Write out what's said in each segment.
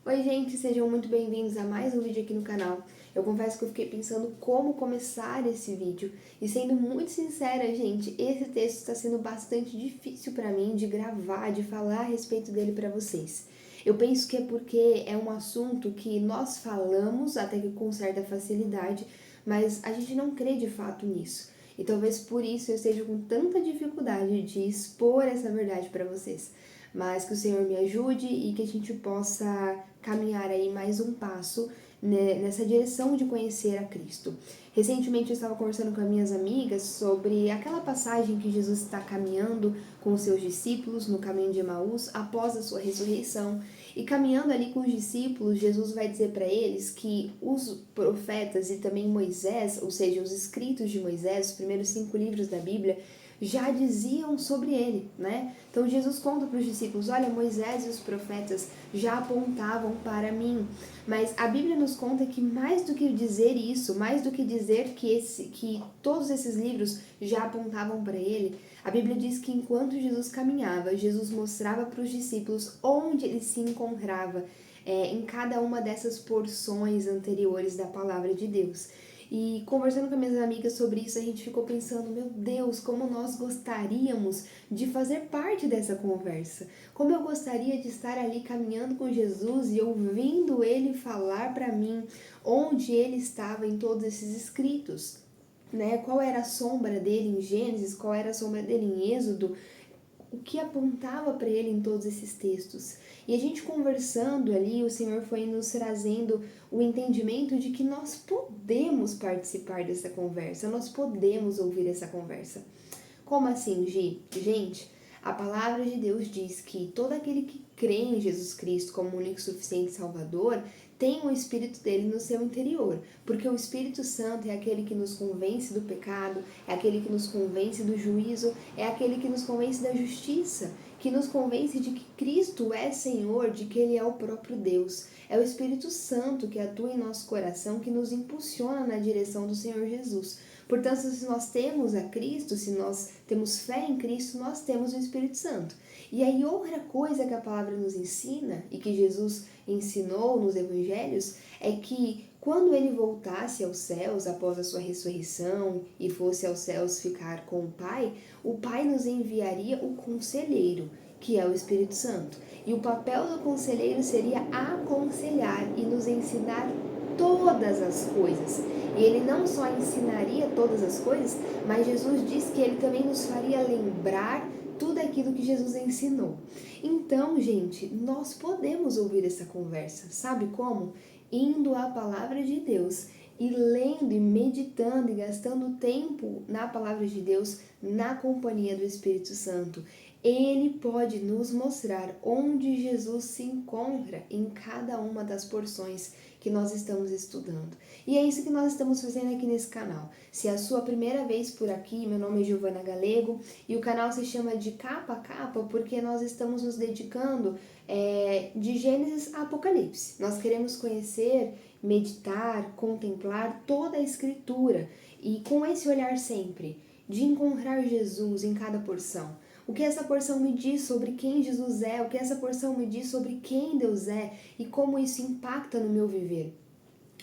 Oi gente, sejam muito bem-vindos a mais um vídeo aqui no canal. Eu confesso que eu fiquei pensando como começar esse vídeo e sendo muito sincera, gente, esse texto está sendo bastante difícil para mim de gravar, de falar a respeito dele para vocês. Eu penso que é porque é um assunto que nós falamos até que com certa facilidade, mas a gente não crê de fato nisso. E talvez por isso eu esteja com tanta dificuldade de expor essa verdade para vocês. Mas que o Senhor me ajude e que a gente possa caminhar aí mais um passo nessa direção de conhecer a Cristo. Recentemente eu estava conversando com as minhas amigas sobre aquela passagem que Jesus está caminhando com os seus discípulos no caminho de Emaús após a sua ressurreição. E caminhando ali com os discípulos, Jesus vai dizer para eles que os profetas e também Moisés, ou seja, os escritos de Moisés, os primeiros 5 livros da Bíblia, já diziam sobre ele, né? Então Jesus conta para os discípulos, olha, Moisés e os profetas já apontavam para mim. Mas a Bíblia nos conta que mais do que dizer isso, mais do que dizer que todos esses livros já apontavam para ele, a Bíblia diz que enquanto Jesus caminhava, Jesus mostrava para os discípulos onde ele se encontrava em cada uma dessas porções anteriores da palavra de Deus. E conversando com minhas amigas sobre isso, a gente ficou pensando, meu Deus, como nós gostaríamos de fazer parte dessa conversa. Como eu gostaria de estar ali caminhando com Jesus e ouvindo ele falar para mim onde ele estava em todos esses escritos. Né? Qual era a sombra dele em Gênesis, qual era a sombra dele em Êxodo, o que apontava para ele em todos esses textos. E a gente conversando ali, o Senhor foi nos trazendo o entendimento de que nós podemos participar dessa conversa, nós podemos ouvir essa conversa. Como assim, Gi? Gente, a palavra de Deus diz que todo aquele que crê em Jesus Cristo como único e suficiente Salvador tem o Espírito dele no seu interior, porque o Espírito Santo é aquele que nos convence do pecado, é aquele que nos convence do juízo, é aquele que nos convence da justiça, que nos convence de que Cristo é Senhor, de que Ele é o próprio Deus. É o Espírito Santo que atua em nosso coração, que nos impulsiona na direção do Senhor Jesus. Portanto, se nós temos a Cristo, se nós temos fé em Cristo, nós temos o Espírito Santo. E aí outra coisa que a palavra nos ensina, e que Jesus ensinou nos evangelhos, é que quando ele voltasse aos céus após a sua ressurreição e fosse aos céus ficar com o Pai nos enviaria o conselheiro, que é o Espírito Santo. E o papel do conselheiro seria aconselhar e nos ensinar todas as coisas. E ele não só ensinaria todas as coisas, mas Jesus disse que ele também nos faria lembrar tudo aquilo que Jesus ensinou. Então, gente, nós podemos ouvir essa conversa. Sabe como? Indo à palavra de Deus e lendo e meditando e gastando tempo na palavra de Deus, na companhia do Espírito Santo. Ele pode nos mostrar onde Jesus se encontra em cada uma das porções que nós estamos estudando. E é isso que nós estamos fazendo aqui nesse canal. Se é a sua primeira vez por aqui, meu nome é Giovana Galego e o canal se chama de Capa a Capa porque nós estamos nos dedicando de Gênesis a Apocalipse. Nós queremos conhecer, meditar, contemplar toda a Escritura e com esse olhar sempre de encontrar Jesus em cada porção. O que essa porção me diz sobre quem Jesus é, o que essa porção me diz sobre quem Deus é e como isso impacta no meu viver.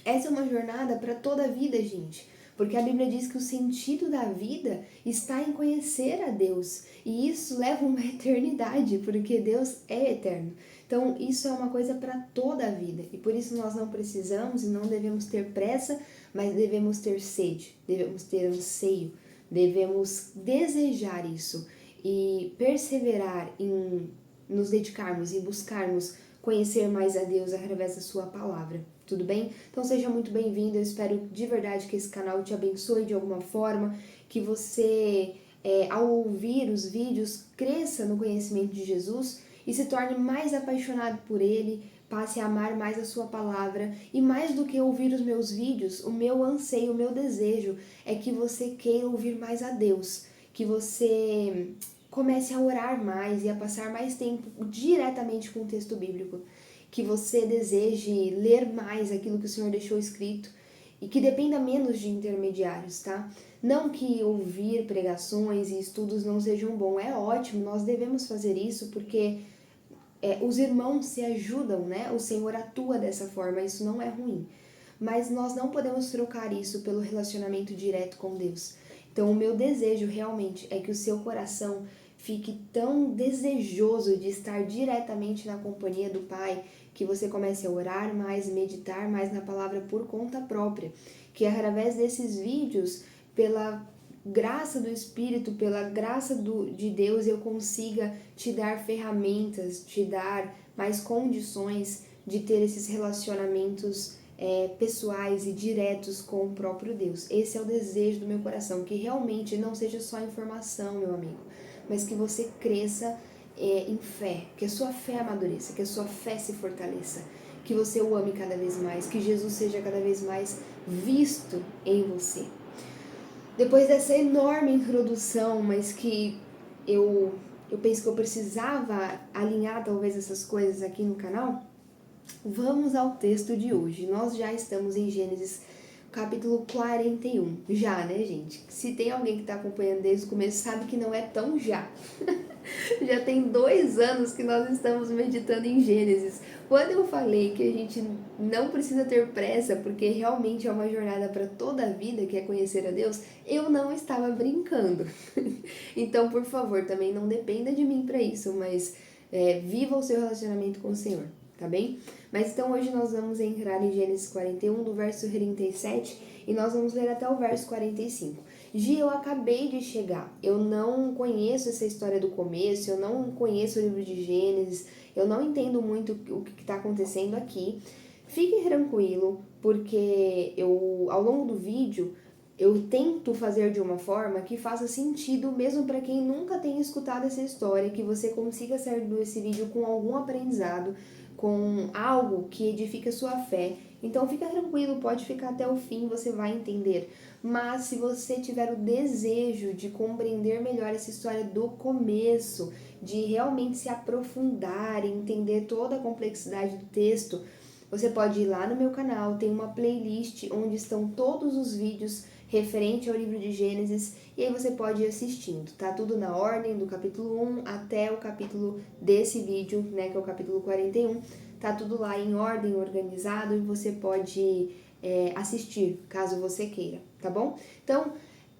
Essa é uma jornada para toda a vida, gente, porque a Bíblia diz que o sentido da vida está em conhecer a Deus e isso leva uma eternidade, porque Deus é eterno. Então, isso é uma coisa para toda a vida e por isso nós não precisamos e não devemos ter pressa, mas devemos ter sede, devemos ter anseio, devemos desejar isso e perseverar em nos dedicarmos e buscarmos conhecer mais a Deus através da sua palavra, tudo bem? Então seja muito bem-vindo, eu espero de verdade que esse canal te abençoe de alguma forma, que você, ao ouvir os vídeos, cresça no conhecimento de Jesus e se torne mais apaixonado por Ele, passe a amar mais a sua palavra e mais do que ouvir os meus vídeos, o meu anseio, o meu desejo é que você queira ouvir mais a Deus, que você comece a orar mais e a passar mais tempo diretamente com o texto bíblico, que você deseje ler mais aquilo que o Senhor deixou escrito e que dependa menos de intermediários, tá? Não que ouvir pregações e estudos não sejam bom, é ótimo, nós devemos fazer isso porque os irmãos se ajudam, né? O Senhor atua dessa forma, isso não é ruim. Mas nós não podemos trocar isso pelo relacionamento direto com Deus. Então, o meu desejo realmente é que o seu coração fique tão desejoso de estar diretamente na companhia do Pai, que você comece a orar mais, meditar mais na palavra por conta própria. Que através desses vídeos, pela graça do Espírito, pela graça de Deus, eu consiga te dar ferramentas, te dar mais condições de ter esses relacionamentos pessoais e diretos com o próprio Deus. Esse é o desejo do meu coração, que realmente não seja só informação, meu amigo, mas que você cresça em fé, que a sua fé amadureça, que a sua fé se fortaleça, que você o ame cada vez mais, que Jesus seja cada vez mais visto em você. Depois dessa enorme introdução, mas que eu penso que eu precisava alinhar talvez essas coisas aqui no canal, vamos ao texto de hoje. Nós já estamos em Gênesis capítulo 41. Já, né, gente? Se tem alguém que está acompanhando desde o começo, sabe que não é tão já. Já tem 2 anos que nós estamos meditando em Gênesis. Quando eu falei que a gente não precisa ter pressa, porque realmente é uma jornada para toda a vida, que é conhecer a Deus, eu não estava brincando. Então, por favor, também não dependa de mim para isso, mas viva o seu relacionamento com o Senhor, tá bem? Mas então hoje nós vamos entrar em Gênesis 41, do verso 37, e nós vamos ler até o verso 45. Gi, eu acabei de chegar, eu não conheço essa história do começo, eu não conheço o livro de Gênesis, eu não entendo muito o que está acontecendo aqui. Fique tranquilo, porque ao longo do vídeo, eu tento fazer de uma forma que faça sentido, mesmo para quem nunca tenha escutado essa história, que você consiga sair desse vídeo com algum aprendizado, com algo que edifique a sua fé. Então fica tranquilo, pode ficar até o fim, você vai entender. Mas se você tiver o desejo de compreender melhor essa história do começo, de realmente se aprofundar e entender toda a complexidade do texto, você pode ir lá no meu canal, tem uma playlist onde estão todos os vídeos referente ao livro de Gênesis, e aí você pode ir assistindo, tá? Tudo na ordem do capítulo 1 até o capítulo desse vídeo, né, que é o capítulo 41, tá tudo lá em ordem, organizado, e você pode assistir, caso você queira, tá bom? Então,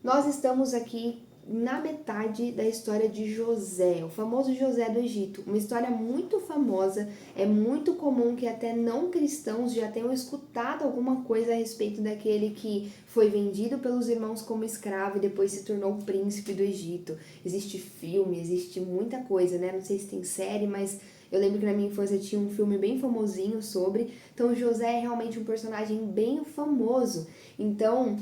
nós estamos aqui na metade da história de José, o famoso José do Egito, uma história muito famosa, é muito comum que até não cristãos já tenham escutado alguma coisa a respeito daquele que foi vendido pelos irmãos como escravo e depois se tornou príncipe do Egito. Existe filme, existe muita coisa, né? Não sei se tem série, mas eu lembro que na minha infância tinha um filme bem famosinho sobre, então José é realmente um personagem bem famoso, então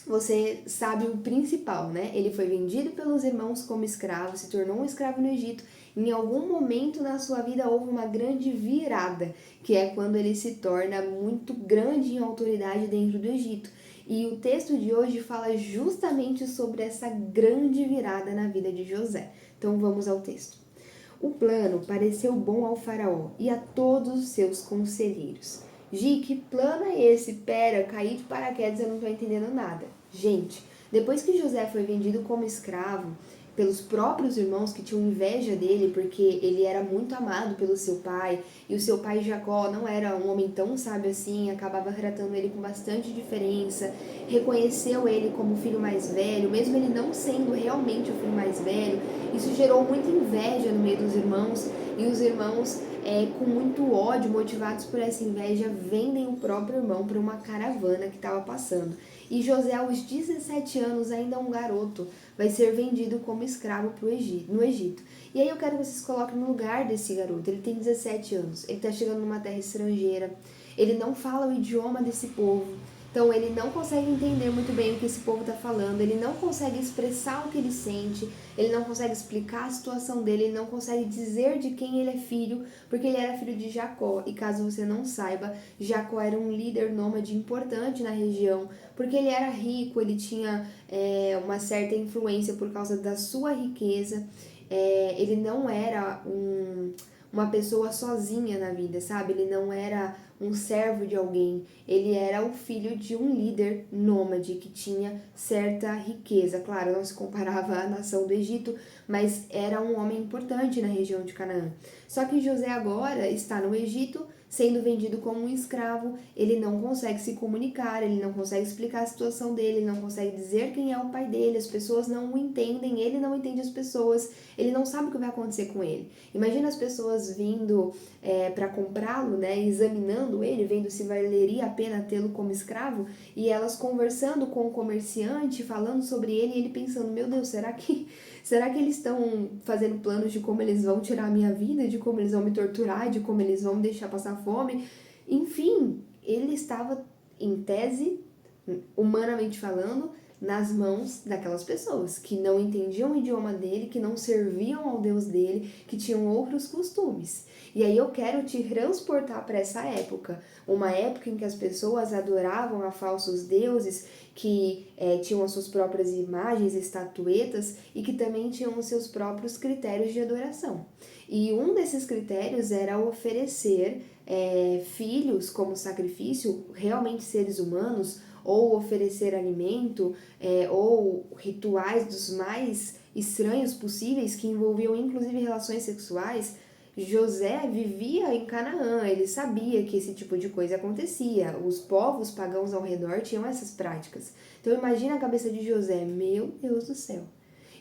você sabe o principal, né? Ele foi vendido pelos irmãos como escravo, se tornou um escravo no Egito. Em algum momento na sua vida houve uma grande virada, que é quando ele se torna muito grande em autoridade dentro do Egito. E o texto de hoje fala justamente sobre essa grande virada na vida de José. Então vamos ao texto. O plano pareceu bom ao faraó e a todos os seus conselheiros. Gi, que plano é esse? Pera, eu caí de paraquedas, eu não tô entendendo nada. Gente, depois que José foi vendido como escravo pelos próprios irmãos que tinham inveja dele, porque ele era muito amado pelo seu pai, e o seu pai Jacó não era um homem tão sábio assim, acabava tratando ele com bastante diferença, reconheceu ele como o filho mais velho, mesmo ele não sendo realmente o filho mais velho. Isso gerou muita inveja no meio dos irmãos, e os irmãos, com muito ódio, motivados por essa inveja, vendem o próprio irmão para uma caravana que estava passando. E José, aos 17 anos, ainda um garoto, vai ser vendido como escravo no Egito. E aí eu quero que vocês coloquem no lugar desse garoto. Ele tem 17 anos, ele está chegando numa terra estrangeira, ele não fala o idioma desse povo. Então ele não consegue entender muito bem o que esse povo está falando, ele não consegue expressar o que ele sente, ele não consegue explicar a situação dele, ele não consegue dizer de quem ele é filho, porque ele era filho de Jacó. E caso você não saiba, Jacó era um líder nômade importante na região, porque ele era rico, ele tinha uma certa influência por causa da sua riqueza. Ele não era uma pessoa sozinha na vida, sabe? Ele não era um servo de alguém, ele era o filho de um líder nômade que tinha certa riqueza. Claro, não se comparava à nação do Egito, mas era um homem importante na região de Canaã. Só que José agora está no Egito, sendo vendido como um escravo, ele não consegue se comunicar, ele não consegue explicar a situação dele, ele não consegue dizer quem é o pai dele, as pessoas não o entendem, ele não entende as pessoas, ele não sabe o que vai acontecer com ele. Imagina as pessoas vindo para comprá-lo, né, examinando ele, vendo se valeria a pena tê-lo como escravo, e elas conversando com o comerciante, falando sobre ele, e ele pensando, meu Deus, será que eles estão fazendo planos de como eles vão tirar a minha vida, de como eles vão me torturar, de como eles vão me deixar passar fome? Enfim, ele estava, em tese, humanamente falando, nas mãos daquelas pessoas que não entendiam o idioma dele, que não serviam ao Deus dele, que tinham outros costumes. E aí eu quero te transportar para essa época, uma época em que as pessoas adoravam a falsos deuses, que tinham as suas próprias imagens, estatuetas, e que também tinham os seus próprios critérios de adoração. E um desses critérios era oferecer filhos como sacrifício, realmente seres humanos, ou oferecer alimento, ou rituais dos mais estranhos possíveis, que envolviam inclusive relações sexuais. José vivia em Canaã, ele sabia que esse tipo de coisa acontecia, os povos pagãos ao redor tinham essas práticas. Então imagina a cabeça de José, meu Deus do céu.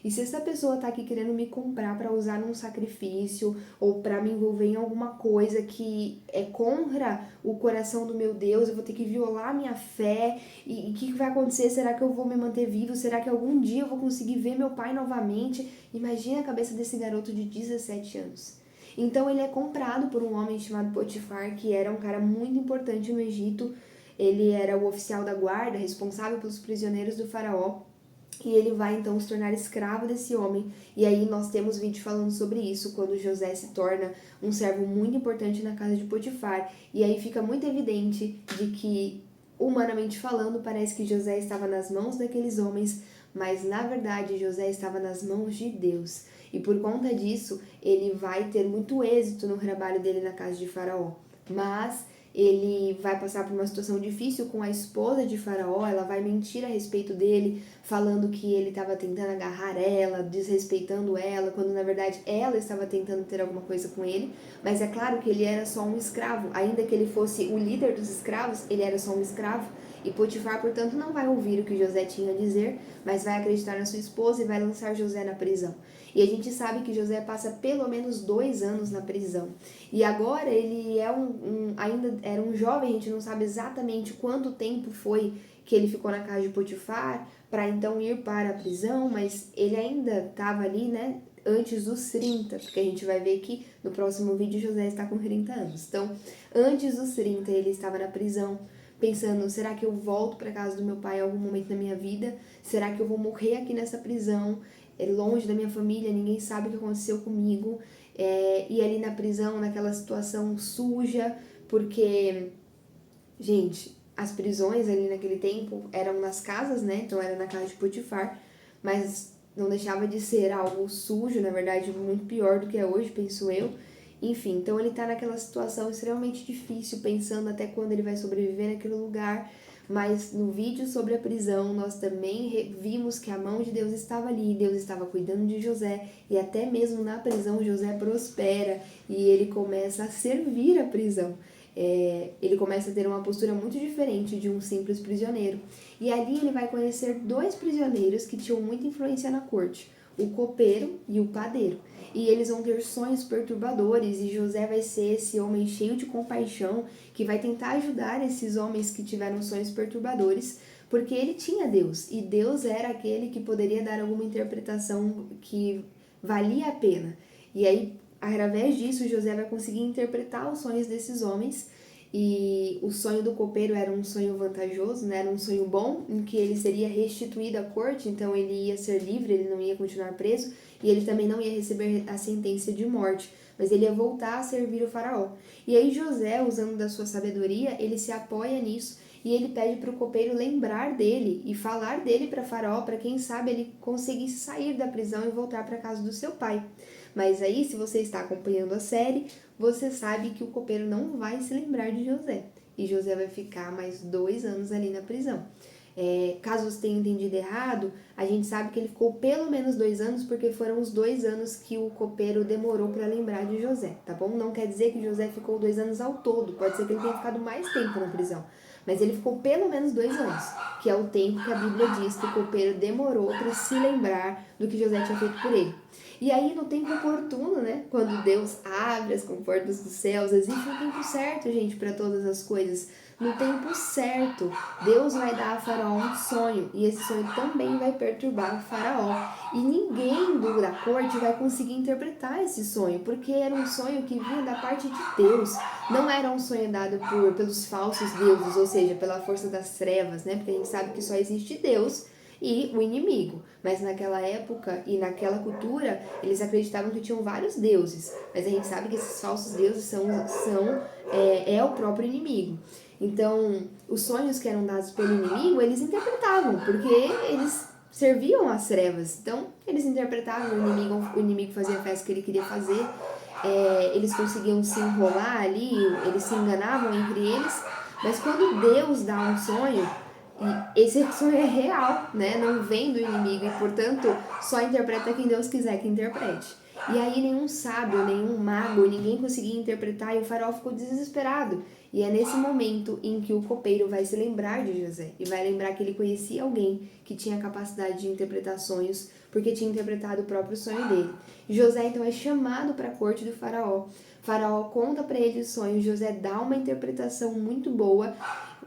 E se essa pessoa tá aqui querendo me comprar para usar num sacrifício ou para me envolver em alguma coisa que é contra o coração do meu Deus, eu vou ter que violar a minha fé, e o que vai acontecer? Será que eu vou me manter vivo? Será que algum dia eu vou conseguir ver meu pai novamente? Imagina a cabeça desse garoto de 17 anos. Então ele é comprado por um homem chamado Potifar, que era um cara muito importante no Egito. Ele era o oficial da guarda, responsável pelos prisioneiros do faraó. E ele vai então se tornar escravo desse homem. E aí nós temos vídeo falando sobre isso, quando José se torna um servo muito importante na casa de Potifar. E aí fica muito evidente de que, humanamente falando, parece que José estava nas mãos daqueles homens, mas na verdade José estava nas mãos de Deus. E por conta disso, ele vai ter muito êxito no trabalho dele na casa de Faraó. Mas ele vai passar por uma situação difícil com a esposa de Faraó, ela vai mentir a respeito dele, falando que ele estava tentando agarrar ela, desrespeitando ela, quando na verdade ela estava tentando ter alguma coisa com ele. Mas é claro que ele era só um escravo, ainda que ele fosse o líder dos escravos, ele era só um escravo. E Potifar, portanto, não vai ouvir o que José tinha a dizer, mas vai acreditar na sua esposa e vai lançar José na prisão. E a gente sabe que José passa pelo menos 2 anos na prisão. E agora ele é ainda era um jovem, a gente não sabe exatamente quanto tempo foi que ele ficou na casa de Potifar para então ir para a prisão, mas ele ainda estava ali, né, antes dos 30, porque a gente vai ver que no próximo vídeo José está com 30 anos. Então, antes dos 30 ele estava na prisão, pensando, será que eu volto para casa do meu pai em algum momento da minha vida? Será que eu vou morrer aqui nessa prisão? Longe da minha família, ninguém sabe o que aconteceu comigo. E ali na prisão, naquela situação suja, porque, gente, as prisões ali naquele tempo eram nas casas, né? Então era na casa de Potifar, mas não deixava de ser algo sujo, na verdade, muito pior do que é hoje, penso eu. Enfim, então ele tá naquela situação extremamente difícil, pensando até quando ele vai sobreviver naquele lugar. Mas no vídeo sobre a prisão, nós também vimos que a mão de Deus estava ali, Deus estava cuidando de José, e até mesmo na prisão José prospera e ele começa a servir a prisão. Ele começa a ter uma postura muito diferente de um simples prisioneiro. E ali ele vai conhecer 2 prisioneiros que tinham muita influência na corte, o copeiro e o padeiro. E eles vão ter sonhos perturbadores, e José vai ser esse homem cheio de compaixão que vai tentar ajudar esses homens que tiveram sonhos perturbadores, porque ele tinha Deus, e Deus era aquele que poderia dar alguma interpretação que valia a pena. E aí, através disso, José vai conseguir interpretar os sonhos desses homens. E o sonho do copeiro era um sonho vantajoso, né? Era um sonho bom, em que ele seria restituído à corte, então ele ia ser livre, ele não ia continuar preso, e ele também não ia receber a sentença de morte, mas ele ia voltar a servir o faraó. E aí José, usando da sua sabedoria, ele se apoia nisso, e ele pede para o copeiro lembrar dele e falar dele para Faraó, para quem sabe ele conseguisse sair da prisão e voltar para a casa do seu pai. Mas aí, se você está acompanhando a série, você sabe que o copeiro não vai se lembrar de José. E José vai ficar mais 2 anos ali na prisão. Caso você tenha entendido errado, a gente sabe que ele ficou pelo menos 2 anos, porque foram os 2 anos que o copeiro demorou para lembrar de José, tá bom? Não quer dizer que José ficou 2 anos ao todo, pode ser que ele tenha ficado mais tempo na prisão, mas ele ficou pelo menos 2 anos, que é o tempo que a Bíblia diz que o copeiro demorou para se lembrar do que José tinha feito por ele. E aí, no tempo oportuno, né, quando Deus abre as comportas dos céus, existe um tempo certo, gente, para todas as coisas. No tempo certo, Deus vai dar a Faraó um sonho, e esse sonho também vai perturbar o Faraó. E ninguém da corte vai conseguir interpretar esse sonho, porque era um sonho que vinha da parte de Deus. Não era um sonho dado pelos falsos deuses, ou seja, pela força das trevas, né? Porque a gente sabe que só existe Deus e o inimigo. Mas naquela época e naquela cultura, eles acreditavam que tinham vários deuses. Mas a gente sabe que esses falsos deuses é o próprio inimigo. Então, os sonhos que eram dados pelo inimigo, eles interpretavam, porque eles serviam às trevas. Então, eles interpretavam, o inimigo fazia a festa que ele queria fazer, eles conseguiam se enrolar ali, eles se enganavam entre eles, mas quando Deus dá um sonho, e esse sonho é real, né? Não vem do inimigo e, portanto, só interpreta quem Deus quiser que interprete. E aí nenhum sábio, nenhum mago, ninguém conseguia interpretar e o faraó ficou desesperado. E é nesse momento em que o copeiro vai se lembrar de José e vai lembrar que ele conhecia alguém que tinha capacidade de interpretar sonhos, porque tinha interpretado o próprio sonho dele. José então é chamado para a corte do faraó. Faraó conta para ele o sonho, José dá uma interpretação muito boa,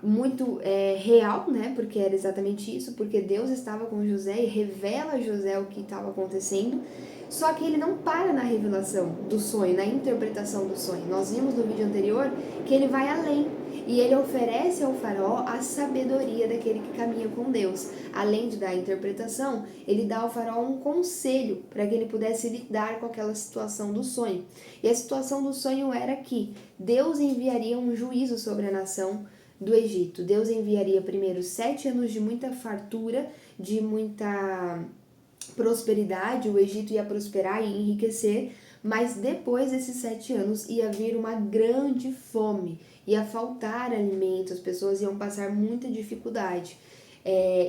muito real, né? Porque era exatamente isso, porque Deus estava com José e revela a José o que estava acontecendo. Só que ele não para na revelação do sonho, na interpretação do sonho. Nós vimos no vídeo anterior que ele vai além e ele oferece ao faraó a sabedoria daquele que caminha com Deus. Além de dar a interpretação, ele dá ao faraó um conselho para que ele pudesse lidar com aquela situação do sonho. E a situação do sonho era que Deus enviaria um juízo sobre a nação do Egito. Deus enviaria primeiro 7 anos de muita fartura, de muita prosperidade, o Egito ia prosperar e enriquecer, mas depois desses 7 anos ia vir uma grande fome, ia faltar alimento, as pessoas iam passar muita dificuldade.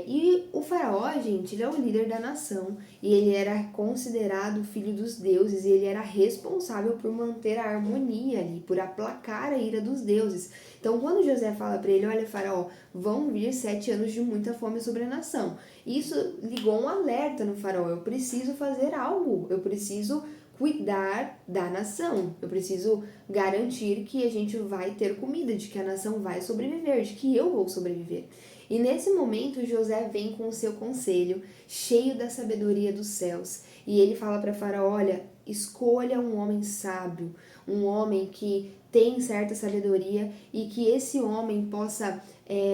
E o faraó, gente, ele é o líder da nação e ele era considerado filho dos deuses e ele era responsável por manter a harmonia ali, por aplacar a ira dos deuses. Então, quando José fala para ele, olha, faraó, vão vir 7 anos de muita fome sobre a nação. Isso ligou um alerta no faraó, eu preciso fazer algo, eu preciso cuidar da nação, eu preciso garantir que a gente vai ter comida, de que a nação vai sobreviver, de que eu vou sobreviver. E nesse momento José vem com o seu conselho, cheio da sabedoria dos céus, e ele fala para Faraó, olha, escolha um homem sábio, um homem que tem certa sabedoria e que esse homem possa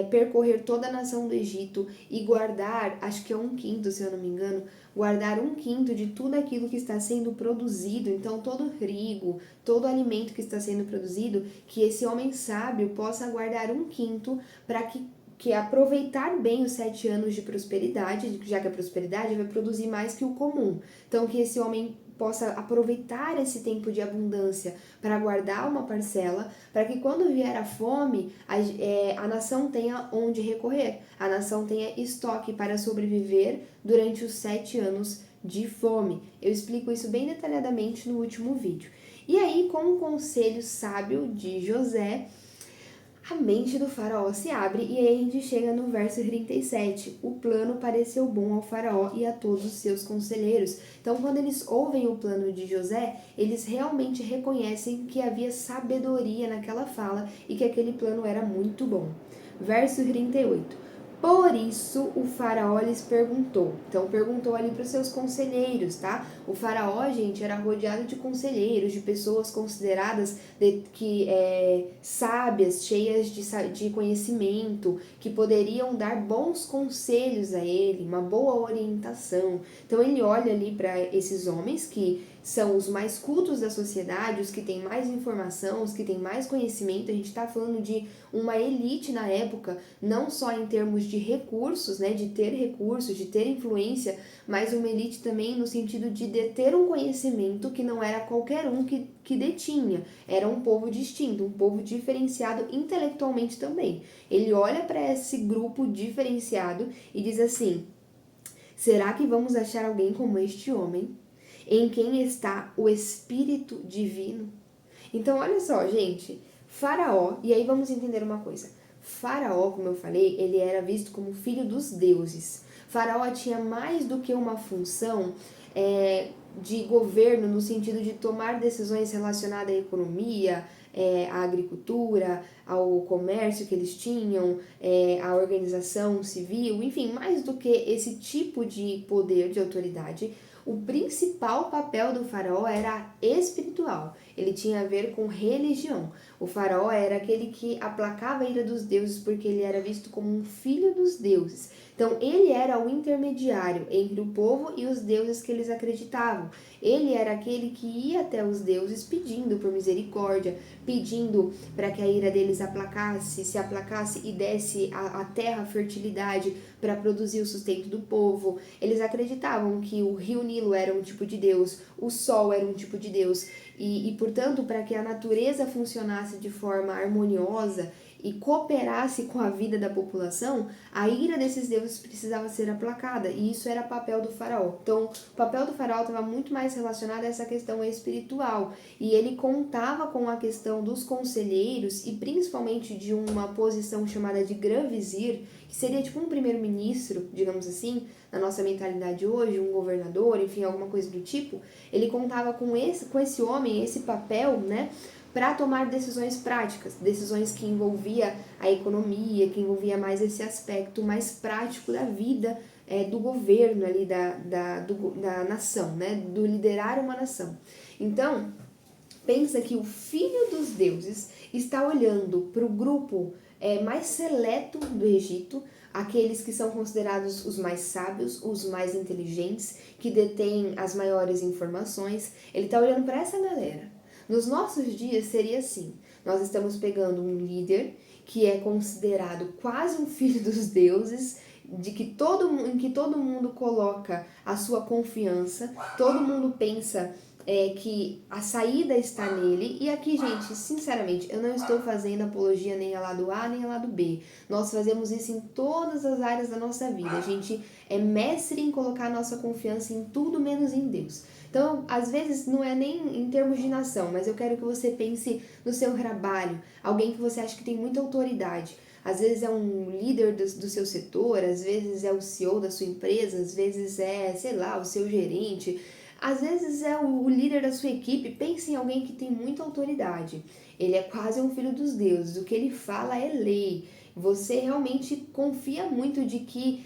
percorrer toda a nação do Egito e guardar, acho que é 1/5, se eu não me engano, guardar 1/5 de tudo aquilo que está sendo produzido, então todo trigo, todo alimento que está sendo produzido, que esse homem sábio possa guardar 1/5 para que aproveitar bem os 7 anos de prosperidade, já que a prosperidade vai produzir mais que o comum. Então, que esse homem possa aproveitar esse tempo de abundância para guardar uma parcela, para que quando vier a fome, a nação tenha onde recorrer, a nação tenha estoque para sobreviver durante os 7 anos de fome. Eu explico isso bem detalhadamente no último vídeo. E aí, com o conselho sábio de José, a mente do faraó se abre e aí a gente chega no verso 37. O plano pareceu bom ao faraó e a todos os seus conselheiros. Então, quando eles ouvem o plano de José, eles realmente reconhecem que havia sabedoria naquela fala e que aquele plano era muito bom. Verso 38. Por isso o faraó lhes perguntou. Então perguntou ali para os seus conselheiros, tá? O faraó, gente, era rodeado de conselheiros, de pessoas consideradas sábias, cheias de conhecimento, que poderiam dar bons conselhos a ele, uma boa orientação. Então ele olha ali para esses homens que são os mais cultos da sociedade, os que têm mais informação, os que têm mais conhecimento. A gente está falando de uma elite na época, não só em termos de recursos, né, de ter recursos, de ter influência, mas uma elite também no sentido de deter um conhecimento que não era qualquer um que detinha. Era um povo distinto, um povo diferenciado intelectualmente também. Ele olha para esse grupo diferenciado e diz assim: será que vamos achar alguém como este homem, em quem está o Espírito Divino? Então, olha só, gente, Faraó, e aí vamos entender uma coisa. Faraó, como eu falei, ele era visto como filho dos deuses. Faraó tinha mais do que uma função de governo, no sentido de tomar decisões relacionadas à economia, à agricultura, ao comércio que eles tinham, à organização civil, enfim, mais do que esse tipo de poder, de autoridade. O principal papel do faraó era espiritual, ele tinha a ver com religião. O faraó era aquele que aplacava a ira dos deuses porque ele era visto como um filho dos deuses. Então ele era o intermediário entre o povo e os deuses que eles acreditavam. Ele era aquele que ia até os deuses pedindo por misericórdia, pedindo para que a ira deles se aplacasse e desse à terra fertilidade para produzir o sustento do povo. Eles acreditavam que o rio Nilo era um tipo de Deus, o sol era um tipo de Deus, portanto, para que a natureza funcionasse de forma harmoniosa e cooperasse com a vida da população, a ira desses deuses precisava ser aplacada, e isso era papel do faraó. Então, o papel do faraó estava muito mais relacionado a essa questão espiritual, e ele contava com a questão dos conselheiros, e principalmente de uma posição chamada de Grã-Vizir, que seria tipo um primeiro-ministro, digamos assim, na nossa mentalidade hoje, um governador, enfim, alguma coisa do tipo. Ele contava com esse homem, esse papel, né, para tomar decisões práticas, decisões que envolvia a economia, que envolvia mais esse aspecto mais prático da vida do governo ali, da nação, né, do liderar uma nação. Então, pensa que o Filho dos Deuses está olhando para o grupo mais seleto do Egito, aqueles que são considerados os mais sábios, os mais inteligentes, que detêm as maiores informações. Ele está olhando para essa galera. Nos nossos dias seria assim: nós estamos pegando um líder que é considerado quase um filho dos deuses, em que todo mundo coloca a sua confiança, todo mundo pensa que a saída está nele. E aqui, gente, sinceramente, eu não estou fazendo apologia nem a lado A nem a lado B. Nós fazemos isso em todas as áreas da nossa vida. A gente é mestre em colocar a nossa confiança em tudo menos em Deus. Então, às vezes, não é nem em termos de nação, mas eu quero que você pense no seu trabalho, alguém que você acha que tem muita autoridade. Às vezes é um líder do seu setor, às vezes é o CEO da sua empresa, às vezes é, sei lá, o seu gerente, às vezes é o líder da sua equipe. Pense em alguém que tem muita autoridade. Ele é quase um filho dos deuses, o que ele fala é lei. Você realmente confia muito de que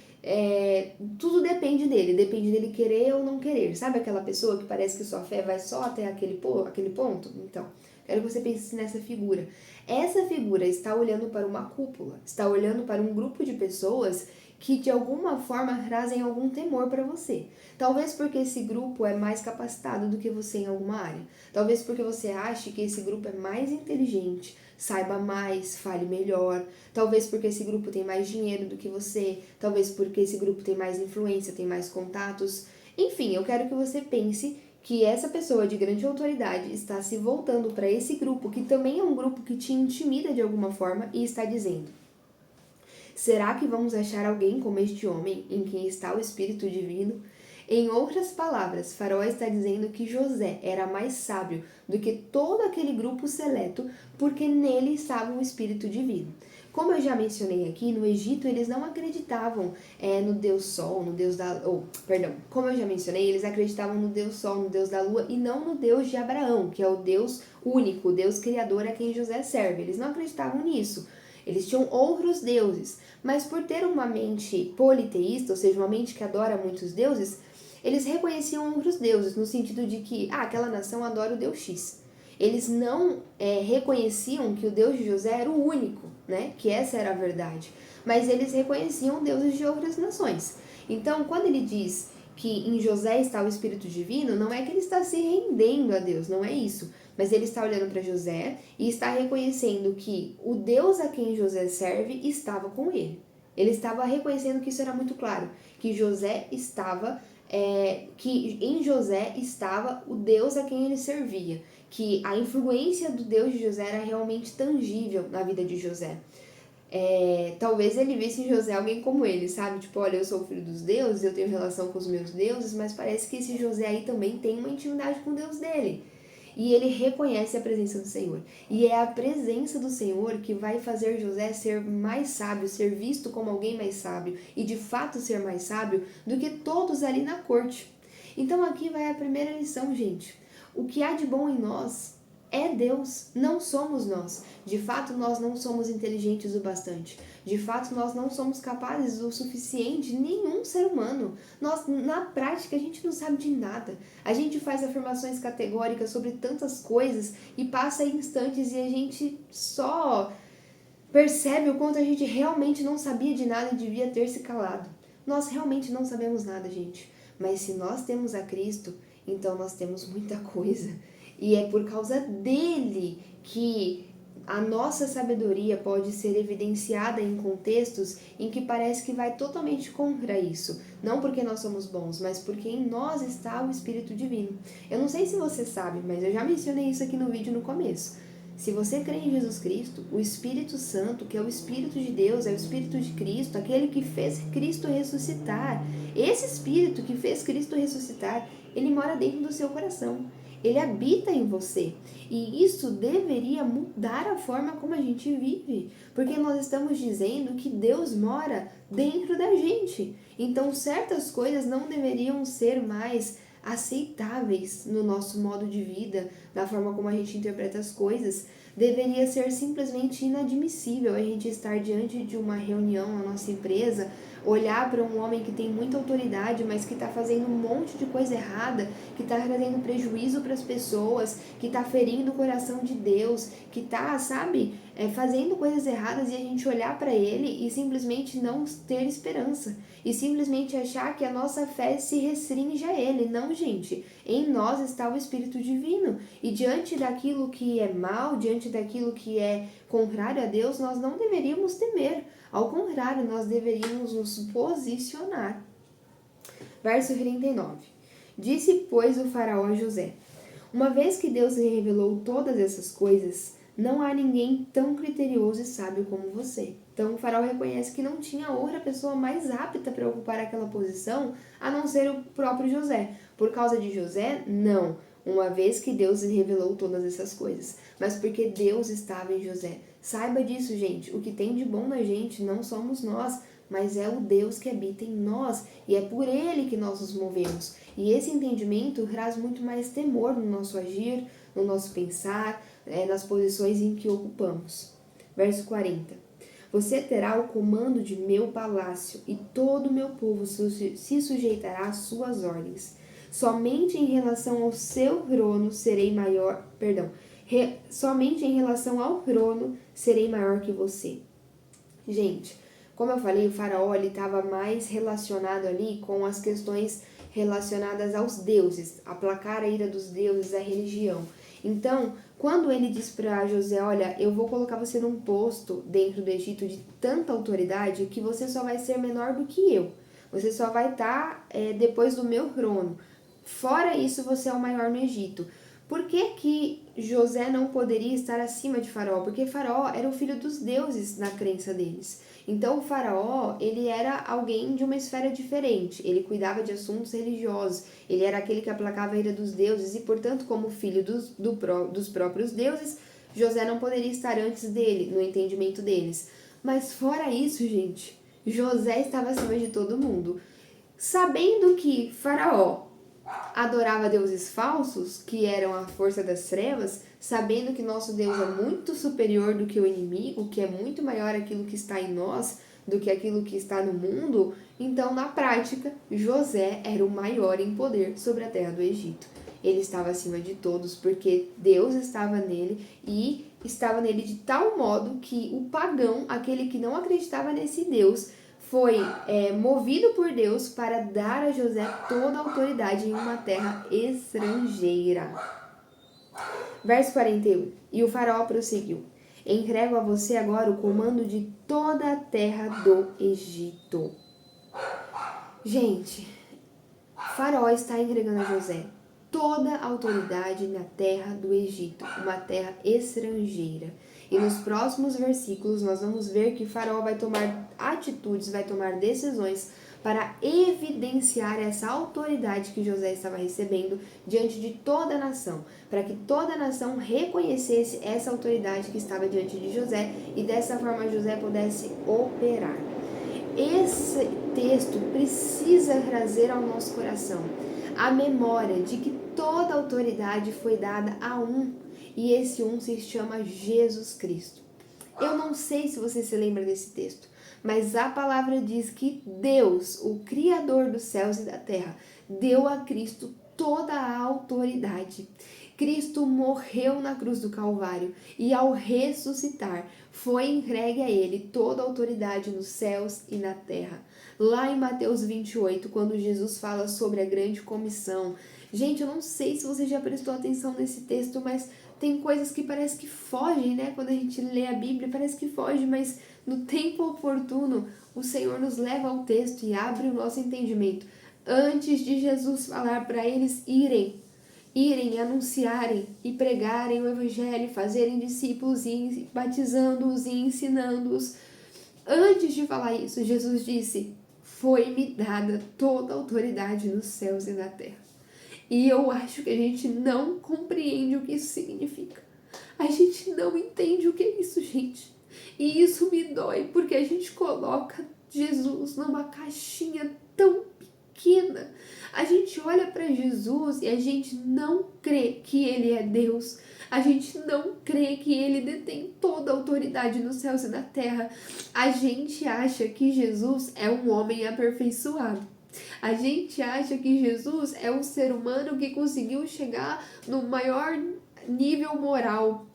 tudo depende dele querer ou não querer. Sabe aquela pessoa que parece que sua fé vai só até aquele ponto? Então, quero que você pense nessa figura. Essa figura está olhando para uma cúpula, está olhando para um grupo de pessoas que de alguma forma trazem algum temor para você. Talvez porque esse grupo é mais capacitado do que você em alguma área. Talvez porque você ache que esse grupo é mais inteligente, saiba mais, fale melhor. Talvez porque esse grupo tem mais dinheiro do que você. Talvez porque esse grupo tem mais influência, tem mais contatos. Enfim, eu quero que você pense que essa pessoa de grande autoridade está se voltando para esse grupo, que também é um grupo que te intimida de alguma forma, e está dizendo: será que vamos achar alguém como este homem, em quem está o Espírito Divino? Em outras palavras, Faraó está dizendo que José era mais sábio do que todo aquele grupo seleto, porque nele estava o Espírito Divino. Como eu já mencionei aqui, no Egito eles não acreditavam no Deus Sol, no Deus da... como eu já mencionei, eles acreditavam no Deus Sol, no Deus da Lua, e não no Deus de Abraão, que é o Deus único, o Deus criador a quem José serve. Eles não acreditavam nisso. Eles tinham outros deuses, mas por ter uma mente politeísta, ou seja, uma mente que adora muitos deuses, eles reconheciam outros deuses, no sentido de que aquela nação adora o Deus X. Eles não reconheciam que o Deus de José era o único, né? Que essa era a verdade. Mas eles reconheciam deuses de outras nações. Então, quando ele diz que em José está o Espírito Divino, não é que ele está se rendendo a Deus, não é isso. Mas ele está olhando para José e está reconhecendo que o Deus a quem José serve estava com ele. Ele estava reconhecendo que isso era muito claro, que José estava, que em José estava o Deus a quem ele servia, que a influência do Deus de José era realmente tangível na vida de José. Talvez ele visse em José alguém como ele, sabe? Tipo, olha, eu sou o filho dos deuses, eu tenho relação com os meus deuses, mas parece que esse José aí também tem uma intimidade com o Deus dele. E ele reconhece a presença do Senhor. E é a presença do Senhor que vai fazer José ser mais sábio, ser visto como alguém mais sábio e de fato ser mais sábio do que todos ali na corte. Então aqui vai a primeira lição, gente. O que há de bom em nós é Deus, não somos nós. De fato, nós não somos inteligentes o bastante. De fato, nós não somos capazes o suficiente, nenhum ser humano. Nós, na prática, a gente não sabe de nada. A gente faz afirmações categóricas sobre tantas coisas e passa instantes e a gente só percebe o quanto a gente realmente não sabia de nada e devia ter se calado. Nós realmente não sabemos nada, gente. Mas se nós temos a Cristo, então nós temos muita coisa. E é por causa dele que a nossa sabedoria pode ser evidenciada em contextos em que parece que vai totalmente contra isso. Não porque nós somos bons, mas porque em nós está o Espírito Divino. Eu não sei se você sabe, mas eu já mencionei isso aqui no vídeo no começo. Se você crê em Jesus Cristo, o Espírito Santo, que é o Espírito de Deus, é o Espírito de Cristo, aquele que fez Cristo ressuscitar. Esse Espírito que fez Cristo ressuscitar, ele mora dentro do seu coração. Ele habita em você. E isso deveria mudar a forma como a gente vive. Porque nós estamos dizendo que Deus mora dentro da gente. Então, certas coisas não deveriam ser mais aceitáveis no nosso modo de vida, na forma como a gente interpreta as coisas. Deveria ser simplesmente inadmissível a gente estar diante de uma reunião na nossa empresa, olhar para um homem que tem muita autoridade, mas que está fazendo um monte de coisa errada, que está trazendo prejuízo para as pessoas, que está ferindo o coração de Deus, que está, sabe, fazendo coisas erradas, e a gente olhar para ele e simplesmente não ter esperança, e simplesmente achar que a nossa fé se restringe a ele. Não, gente, em nós está o Espírito Divino, e diante daquilo que é mal, diante daquilo que é contrário a Deus, nós não deveríamos temer. Ao contrário, nós deveríamos nos posicionar. Verso 39. Disse, pois, o faraó a José: uma vez que Deus lhe revelou todas essas coisas, não há ninguém tão criterioso e sábio como você. Então o faraó reconhece que não tinha outra pessoa mais apta para ocupar aquela posição, a não ser o próprio José. Por causa de José, não. Uma vez que Deus lhe revelou todas essas coisas, mas porque Deus estava em José. Saiba disso, gente. O que tem de bom na gente não somos nós, mas é o Deus que habita em nós, e é por ele que nós nos movemos. E esse entendimento traz muito mais temor no nosso agir, no nosso pensar, nas posições em que ocupamos. Verso 40. Você terá o comando de meu palácio, e todo o meu povo se sujeitará às suas ordens. Somente em relação ao seu trono serei maior, somente em relação ao trono serei maior que você. Gente, como eu falei, o faraó estava mais relacionado ali com as questões relacionadas aos deuses, aplacar a ira dos deuses, a religião. Então, quando ele diz para José, olha, eu vou colocar você num posto dentro do Egito de tanta autoridade que você só vai ser menor do que eu. Você só vai estar depois do meu trono. Fora isso, você é o maior no Egito. Por que que José não poderia estar acima de Faraó? Porque Faraó era o filho dos deuses na crença deles. Então o Faraó, ele era alguém de uma esfera diferente. Ele cuidava de assuntos religiosos. Ele era aquele que aplacava a ira dos deuses e, portanto, como filho dos próprios deuses, José não poderia estar antes dele, no entendimento deles. Mas fora isso, gente, José estava acima de todo mundo. Sabendo que Faraó adorava deuses falsos, que eram a força das trevas, sabendo que nosso Deus é muito superior do que o inimigo, que é muito maior aquilo que está em nós do que aquilo que está no mundo, então, na prática, José era o maior em poder sobre a terra do Egito. Ele estava acima de todos porque Deus estava nele, e estava nele de tal modo que o pagão, aquele que não acreditava nesse Deus, foi movido por Deus para dar a José toda a autoridade em uma terra estrangeira. Verso 41. E o faraó prosseguiu: entrego a você agora o comando de toda a terra do Egito. Gente, o faraó está entregando a José toda a autoridade na terra do Egito, uma terra estrangeira. E nos próximos versículos nós vamos ver que Faraó vai tomar atitudes, vai tomar decisões para evidenciar essa autoridade que José estava recebendo diante de toda a nação, para que toda a nação reconhecesse essa autoridade que estava diante de José e dessa forma José pudesse operar. Esse texto precisa trazer ao nosso coração a memória de que toda autoridade foi dada a um, e esse um se chama Jesus Cristo. Eu não sei se você se lembra desse texto, mas a palavra diz que Deus, o Criador dos céus e da terra, deu a Cristo toda a autoridade. Cristo morreu na cruz do Calvário e ao ressuscitar foi entregue a ele toda a autoridade nos céus e na terra. Lá em Mateus 28, quando Jesus fala sobre a grande comissão, gente, eu não sei se você já prestou atenção nesse texto, mas tem coisas que parece que fogem, né? Quando a gente lê a Bíblia, parece que foge, mas no tempo oportuno, o Senhor nos leva ao texto e abre o nosso entendimento. Antes de Jesus falar para eles irem, anunciarem e pregarem o Evangelho, fazerem discípulos, e batizando-os e ensinando-os. Antes de falar isso, Jesus disse: foi-me dada toda a autoridade nos céus e na terra. E eu acho que a gente não compreende o que isso significa. A gente não entende o que é isso, gente. E isso me dói, porque a gente coloca Jesus numa caixinha tão pequena. A gente olha para Jesus e a gente não crê que ele é Deus. A gente não crê que ele detém toda a autoridade nos céus e na terra. A gente acha que Jesus é um homem aperfeiçoado. A gente acha que Jesus é um ser humano que conseguiu chegar no maior nível moral,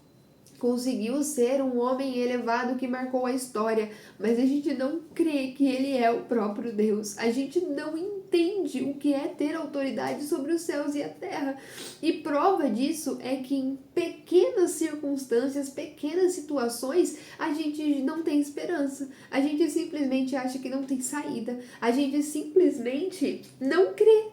conseguiu ser um homem elevado que marcou a história, mas a gente não crê que ele é o próprio Deus. A gente não entende o que é ter autoridade sobre os céus e a terra. E prova disso é que em pequenas circunstâncias, pequenas situações, a gente não tem esperança. A gente simplesmente acha que não tem saída. A gente simplesmente não crê.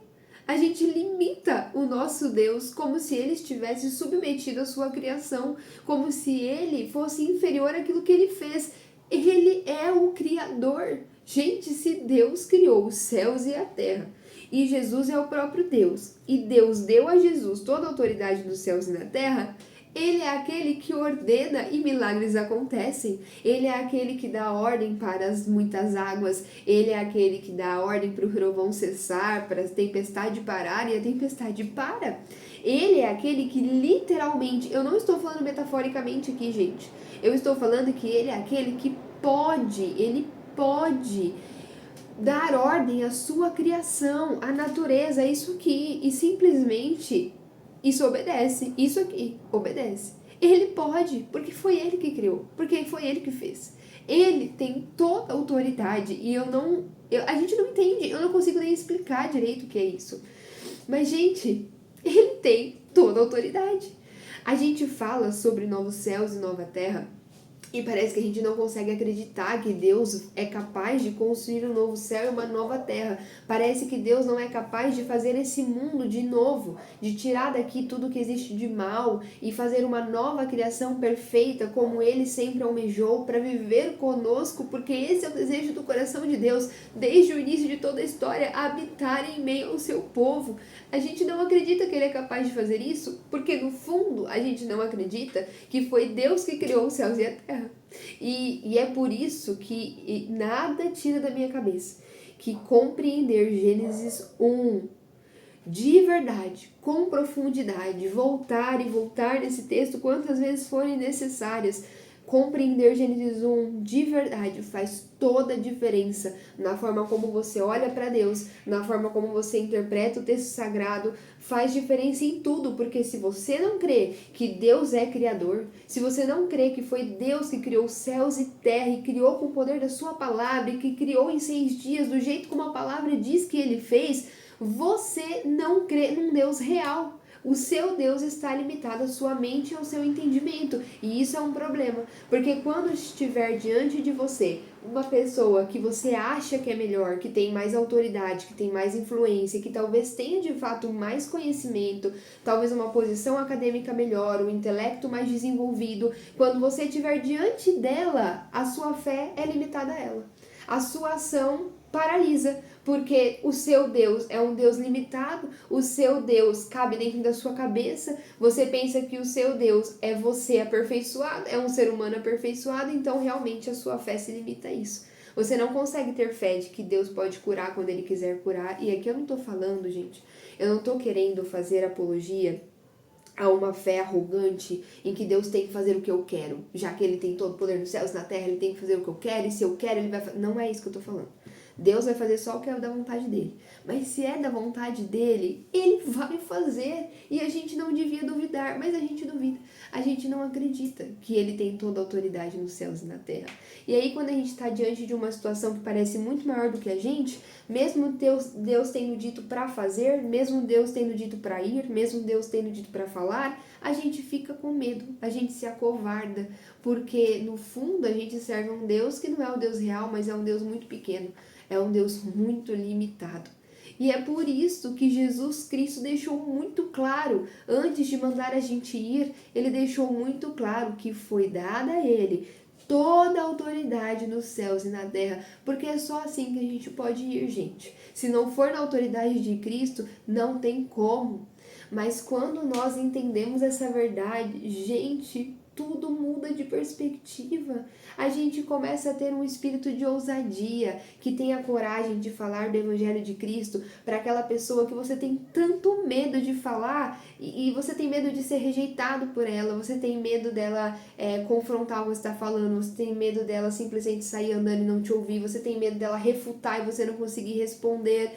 A gente limita o nosso Deus como se ele estivesse submetido à sua criação, como se ele fosse inferior àquilo que ele fez. Ele é o Criador. Gente, se Deus criou os céus e a terra, e Jesus é o próprio Deus, e Deus deu a Jesus toda a autoridade dos céus e na terra, ele é aquele que ordena e milagres acontecem. Ele é aquele que dá ordem para as muitas águas. Ele é aquele que dá ordem para o trovão cessar, para a tempestade parar e a tempestade para. Ele é aquele que literalmente, eu não estou falando metaforicamente aqui, gente. Eu estou falando que ele é aquele que ele pode dar ordem à sua criação, à natureza, isso aqui, e simplesmente isso obedece, isso aqui obedece. Ele pode, porque foi ele que criou, porque foi ele que fez. Ele tem toda a autoridade e a gente não entende, eu não consigo nem explicar direito o que é isso. Mas, gente, ele tem toda a autoridade. A gente fala sobre novos céus e nova terra e parece que a gente não consegue acreditar que Deus é capaz de construir um novo céu e uma nova terra. Parece que Deus não é capaz de fazer esse mundo de novo, de tirar daqui tudo que existe de mal e fazer uma nova criação perfeita como Ele sempre almejou para viver conosco, porque esse é o desejo do coração de Deus, desde o início de toda a história, habitar em meio ao seu povo. A gente não acredita que Ele é capaz de fazer isso, porque no fundo a gente não acredita que foi Deus que criou os céus e a terra. E é por isso que nada tira da minha cabeça que compreender Gênesis 1 de verdade, com profundidade, voltar e voltar nesse texto quantas vezes forem necessárias, Compreender Gênesis 1 de verdade faz toda a diferença na forma como você olha para Deus, na forma como você interpreta o texto sagrado, faz diferença em tudo, porque se você não crê que Deus é criador, se você não crê que foi Deus que criou céus e terra e criou com o poder da sua palavra e que criou em 6 dias do jeito como a palavra diz que ele fez, você não crê num Deus real. O seu Deus está limitado à sua mente e ao seu entendimento. E isso é um problema. Porque quando estiver diante de você uma pessoa que você acha que é melhor, que tem mais autoridade, que tem mais influência, que talvez tenha de fato mais conhecimento, talvez uma posição acadêmica melhor, um intelecto mais desenvolvido, quando você estiver diante dela, a sua fé é limitada a ela. A sua ação paralisa, porque o seu Deus é um Deus limitado, o seu Deus cabe dentro da sua cabeça, você pensa que o seu Deus é você aperfeiçoado, é um ser humano aperfeiçoado, então realmente a sua fé se limita a isso. Você não consegue ter fé de que Deus pode curar quando Ele quiser curar, e aqui eu não tô falando, gente, eu não tô querendo fazer apologia a uma fé arrogante em que Deus tem que fazer o que eu quero, já que Ele tem todo o poder nos céus e na terra, Ele tem que fazer o que eu quero, e se eu quero Ele vai fazer. Não é isso que eu tô falando. Deus vai fazer só o que é da vontade dele. Mas se é da vontade dele, ele vai fazer. E a gente não devia duvidar, mas a gente duvida. A gente não acredita que ele tem toda a autoridade nos céus e na terra. E aí quando a gente está diante de uma situação que parece muito maior do que a gente, mesmo Deus tendo dito para fazer, mesmo Deus tendo dito para ir, mesmo Deus tendo dito para falar, a gente fica com medo, a gente se acovarda, porque no fundo a gente serve um Deus que não é o Deus real, mas é um Deus muito pequeno. É um Deus muito limitado. E é por isso que Jesus Cristo deixou muito claro, antes de mandar a gente ir, ele deixou muito claro que foi dada a ele toda a autoridade nos céus e na terra, porque é só assim que a gente pode ir, gente. Se não for na autoridade de Cristo, não tem como. Mas quando nós entendemos essa verdade, gente, tudo muda de perspectiva. A gente começa a ter um espírito de ousadia, que tem a coragem de falar do Evangelho de Cristo para aquela pessoa que você tem tanto medo de falar e você tem medo de ser rejeitado por ela, você tem medo dela confrontar o que você está falando, você tem medo dela simplesmente sair andando e não te ouvir, você tem medo dela refutar e você não conseguir responder.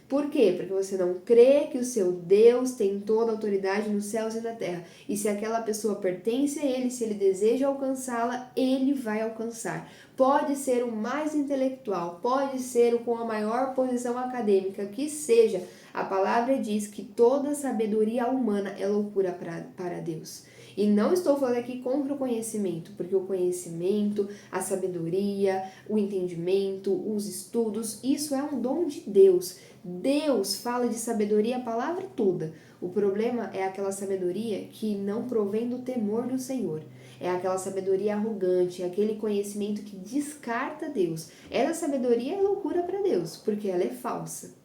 Por quê? Porque você não crê que o seu Deus tem toda a autoridade nos céus e na terra. E se aquela pessoa pertence a ele, se ele deseja alcançá-la, ele vai alcançar. Pode ser o mais intelectual, pode ser o com a maior posição acadêmica que seja. A palavra diz que toda sabedoria humana é loucura para Deus. E não estou falando aqui contra o conhecimento, porque o conhecimento, a sabedoria, o entendimento, os estudos, isso é um dom de Deus. Deus fala de sabedoria a palavra toda. O problema é aquela sabedoria que não provém do temor do Senhor. É aquela sabedoria arrogante, é aquele conhecimento que descarta Deus. Essa sabedoria é loucura para Deus, porque ela é falsa.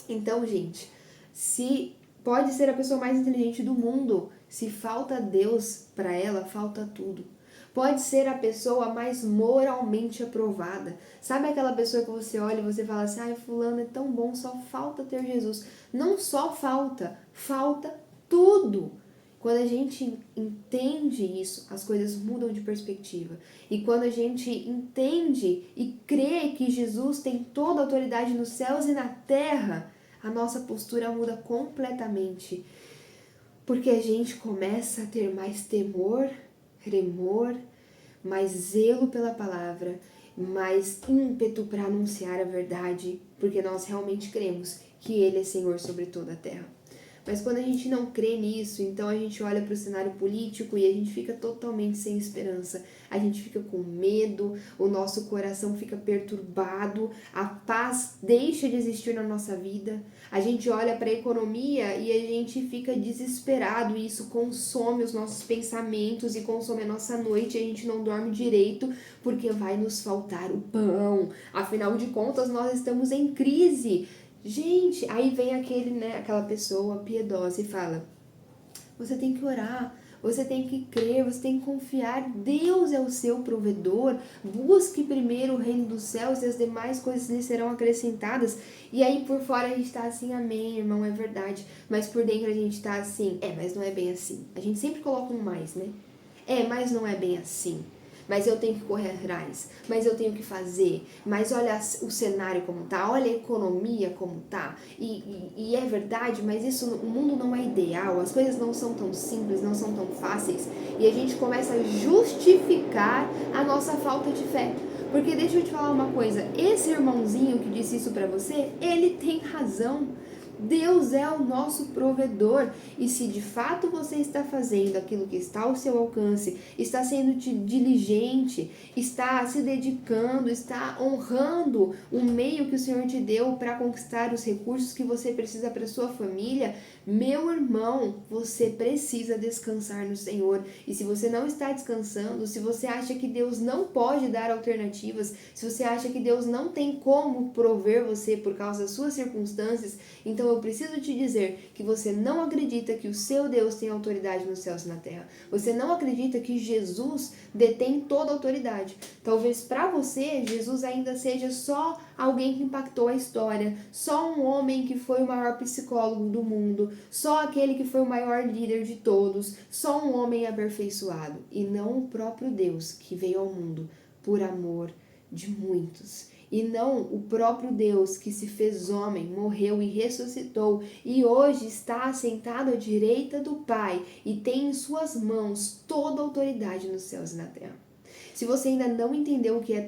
Então, gente, se pode ser a pessoa mais inteligente do mundo, se falta Deus para ela, falta tudo. Pode ser a pessoa mais moralmente aprovada. Sabe aquela pessoa que você olha e você fala assim, ai, fulano é tão bom, só falta ter Jesus. Não só falta, falta tudo. Quando a gente entende isso, as coisas mudam de perspectiva. E quando a gente entende e crê que Jesus tem toda a autoridade nos céus e na terra, a nossa postura muda completamente. Porque a gente começa a ter mais temor, tremor, mais zelo pela palavra, mais ímpeto para anunciar a verdade, porque nós realmente cremos que Ele é Senhor sobre toda a terra. Mas quando a gente não crê nisso, então a gente olha para o cenário político e a gente fica totalmente sem esperança. A gente fica com medo, o nosso coração fica perturbado, a paz deixa de existir na nossa vida. A gente olha para a economia e a gente fica desesperado e isso consome os nossos pensamentos e consome a nossa noite. A gente não dorme direito porque vai nos faltar o pão. Afinal de contas, nós estamos em crise. Gente, aí vem aquela pessoa piedosa e fala, você tem que orar, você tem que crer, você tem que confiar, Deus é o seu provedor, busque primeiro o reino dos céus e as demais coisas lhe serão acrescentadas. E aí por fora a gente tá assim, amém, irmão, é verdade, mas por dentro a gente tá assim, mas não é bem assim. A gente sempre coloca um mais, né? Mas não é bem assim. mas eu tenho que correr atrás, mas eu tenho que fazer, mas olha o cenário como tá, olha a economia como tá, e é verdade, mas o mundo não é ideal, as coisas não são tão simples, não são tão fáceis, e a gente começa a justificar a nossa falta de fé. Porque deixa eu te falar uma coisa, esse irmãozinho que disse isso pra você, ele tem razão. Deus é o nosso provedor, e se de fato você está fazendo aquilo que está ao seu alcance, está sendo diligente, está se dedicando, está honrando o meio que o Senhor te deu para conquistar os recursos que você precisa para sua família, meu irmão, você precisa descansar no Senhor. E se você não está descansando, se você acha que Deus não pode dar alternativas, se você acha que Deus não tem como prover você por causa das suas circunstâncias, então eu preciso te dizer que você não acredita que o seu Deus tem autoridade nos céus e na terra. Você não acredita que Jesus detém toda a autoridade. Talvez para você, Jesus ainda seja só alguém que impactou a história, só um homem que foi o maior psicólogo do mundo, só aquele que foi o maior líder de todos, só um homem aperfeiçoado, e não o próprio Deus que veio ao mundo por amor de muitos. E não o próprio Deus que se fez homem, morreu e ressuscitou, e hoje está assentado à direita do Pai e tem em suas mãos toda a autoridade nos céus e na terra. Se você ainda não entendeu o que é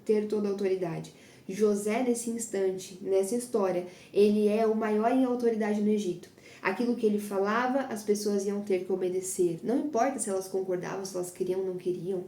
ter toda a autoridade, José, nesse instante, nessa história, ele é o maior em autoridade no Egito. Aquilo que ele falava, as pessoas iam ter que obedecer. Não importa se elas concordavam, se elas queriam ou não queriam.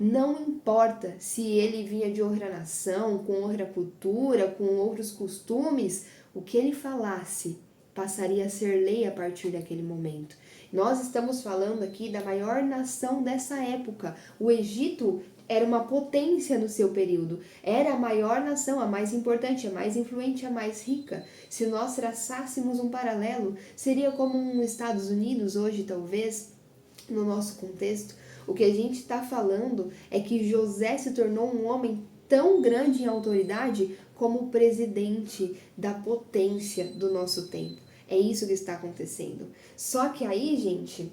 Não importa se ele vinha de outra nação, com outra cultura, com outros costumes. O que ele falasse passaria a ser lei a partir daquele momento. Nós estamos falando aqui da maior nação dessa época. O Egito era uma potência no seu período, era a maior nação, a mais importante, a mais influente, a mais rica. Se nós traçássemos um paralelo, seria como um Estados Unidos hoje, talvez, no nosso contexto. O que a gente está falando é que José se tornou um homem tão grande em autoridade como o presidente da potência do nosso tempo. É isso que está acontecendo. Só que aí, gente,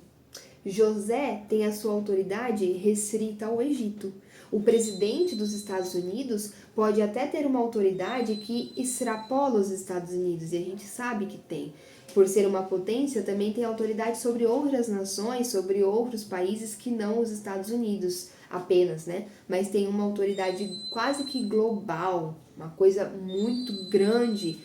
José tem a sua autoridade restrita ao Egito. O presidente dos Estados Unidos pode até ter uma autoridade que extrapola os Estados Unidos, e a gente sabe que tem. Por ser uma potência, também tem autoridade sobre outras nações, sobre outros países que não os Estados Unidos apenas, né? Mas tem uma autoridade quase que global, uma coisa muito grande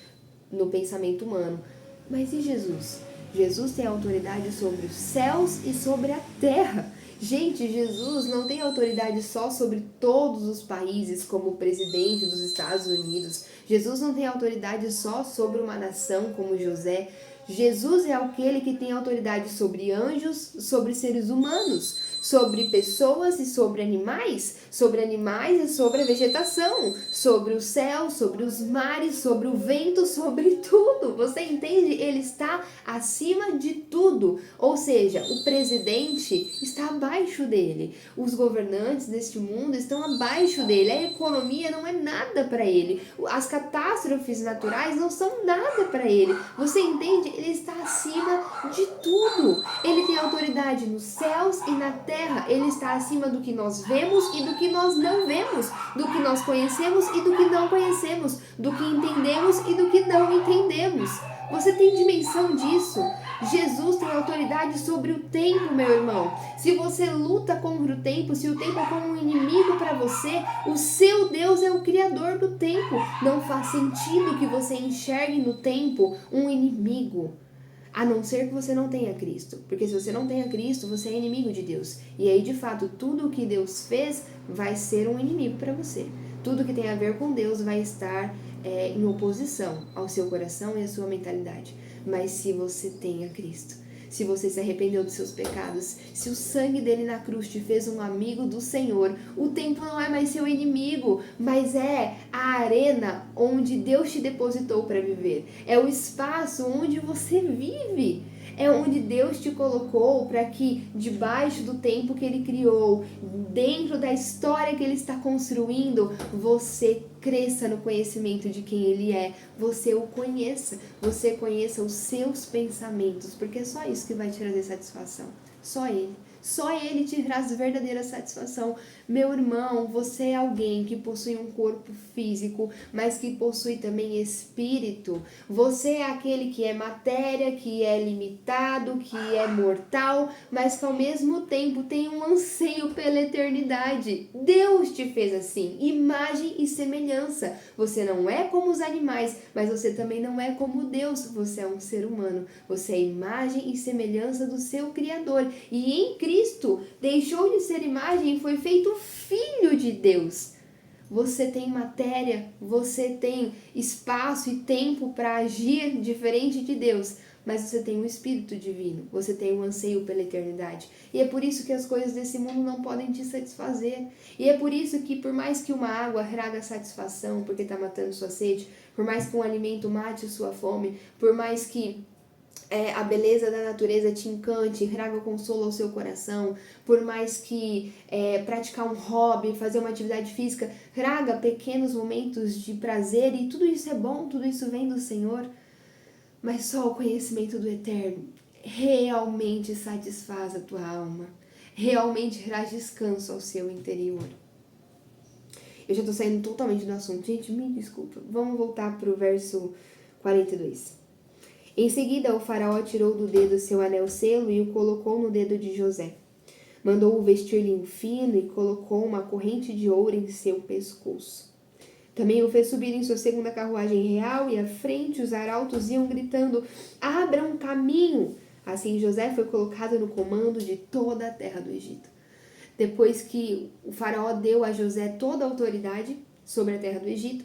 no pensamento humano. Mas e Jesus? Jesus tem autoridade sobre os céus e sobre a terra. Gente, Jesus não tem autoridade só sobre todos os países, como o presidente dos Estados Unidos. Jesus não tem autoridade só sobre uma nação, como José. Jesus é aquele que tem autoridade sobre anjos, sobre seres humanos, sobre pessoas e sobre animais e sobre a vegetação, sobre o céu, sobre os mares, sobre o vento, sobre tudo. Você entende? Ele está acima de tudo. Ou seja, o presidente está abaixo dele. Os governantes deste mundo estão abaixo dele. A economia não é nada para ele. As catástrofes naturais não são nada para ele. Você entende? Ele está acima de tudo. Ele tem autoridade nos céus e na terra. Ele está acima do que nós vemos e do que nós não vemos, do que nós conhecemos e do que não conhecemos, do que entendemos e do que não entendemos. Você tem dimensão disso? Jesus tem autoridade sobre o tempo, meu irmão. Se você luta contra o tempo, se o tempo é como um inimigo para você, o seu Deus é o criador do tempo. Não faz sentido que você enxergue no tempo um inimigo. A não ser que você não tenha Cristo. Porque se você não tenha Cristo, você é inimigo de Deus. E aí, de fato, tudo o que Deus fez vai ser um inimigo para você. Tudo que tem a ver com Deus vai estar em oposição ao seu coração e à sua mentalidade. Mas se você tem a Cristo, se você se arrependeu dos seus pecados, se o sangue dele na cruz te fez um amigo do Senhor, o tempo não é mais seu inimigo, mas é a arena onde Deus te depositou para viver. É o espaço onde você vive. É onde Deus te colocou para que, debaixo do tempo que Ele criou, dentro da história que Ele está construindo, você cresça no conhecimento de quem Ele é, você o conheça, você conheça os seus pensamentos, porque é só isso que vai te trazer satisfação. Só Ele te traz verdadeira satisfação. Meu irmão, você é alguém que possui um corpo físico, mas que possui também espírito. Você é aquele que é matéria, que é limitado, que é mortal, mas que ao mesmo tempo tem um anseio pela eternidade. Deus te fez assim, imagem e semelhança. Você não é como os animais, mas você também não é como Deus. Você é um ser humano. Você é imagem e semelhança do seu Criador. E em Cristo deixou de ser imagem e foi feito filho de Deus. Você tem matéria, você tem espaço e tempo para agir diferente de Deus, mas você tem um espírito divino, você tem um anseio pela eternidade. E é por isso que as coisas desse mundo não podem te satisfazer. E é por isso que, por mais que uma água traga satisfação, porque está matando sua sede, por mais que um alimento mate sua fome, por mais que a beleza da natureza te encante, traga consolo ao seu coração, por mais que praticar um hobby, fazer uma atividade física, traga pequenos momentos de prazer, e tudo isso é bom, tudo isso vem do Senhor, mas só o conhecimento do Eterno realmente satisfaz a tua alma, realmente traz descanso ao seu interior. Eu já tô saindo totalmente do assunto, gente, me desculpa. Vamos voltar pro verso 42. Em seguida, o faraó tirou do dedo seu anel selo e o colocou no dedo de José. Mandou-o vestir linho fino e colocou uma corrente de ouro em seu pescoço. Também o fez subir em sua segunda carruagem real e à frente os arautos iam gritando: "Abra um caminho!" Assim José foi colocado no comando de toda a terra do Egito. Depois que o faraó deu a José toda a autoridade sobre a terra do Egito,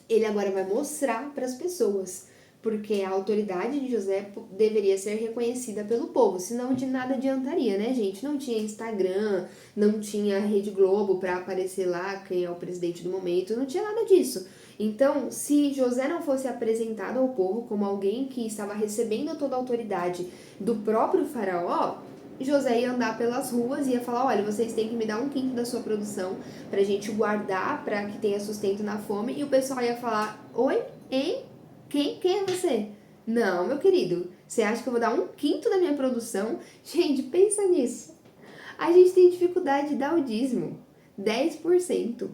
ele agora vai mostrar para as pessoas, porque a autoridade de José deveria ser reconhecida pelo povo, senão de nada adiantaria, né, gente? Não tinha Instagram, não tinha Rede Globo para aparecer lá quem é o presidente do momento, não tinha nada disso. Então, se José não fosse apresentado ao povo como alguém que estava recebendo toda a autoridade do próprio faraó, José ia andar pelas ruas e ia falar: olha, vocês têm que me dar 1/5 da sua produção pra gente guardar, pra que tenha sustento na fome. E o pessoal ia falar: oi, hein? Quem é você? Não, meu querido, você acha que eu vou dar 1/5 da minha produção? Gente, pensa nisso. A gente tem dificuldade de dar o dízimo, 10%.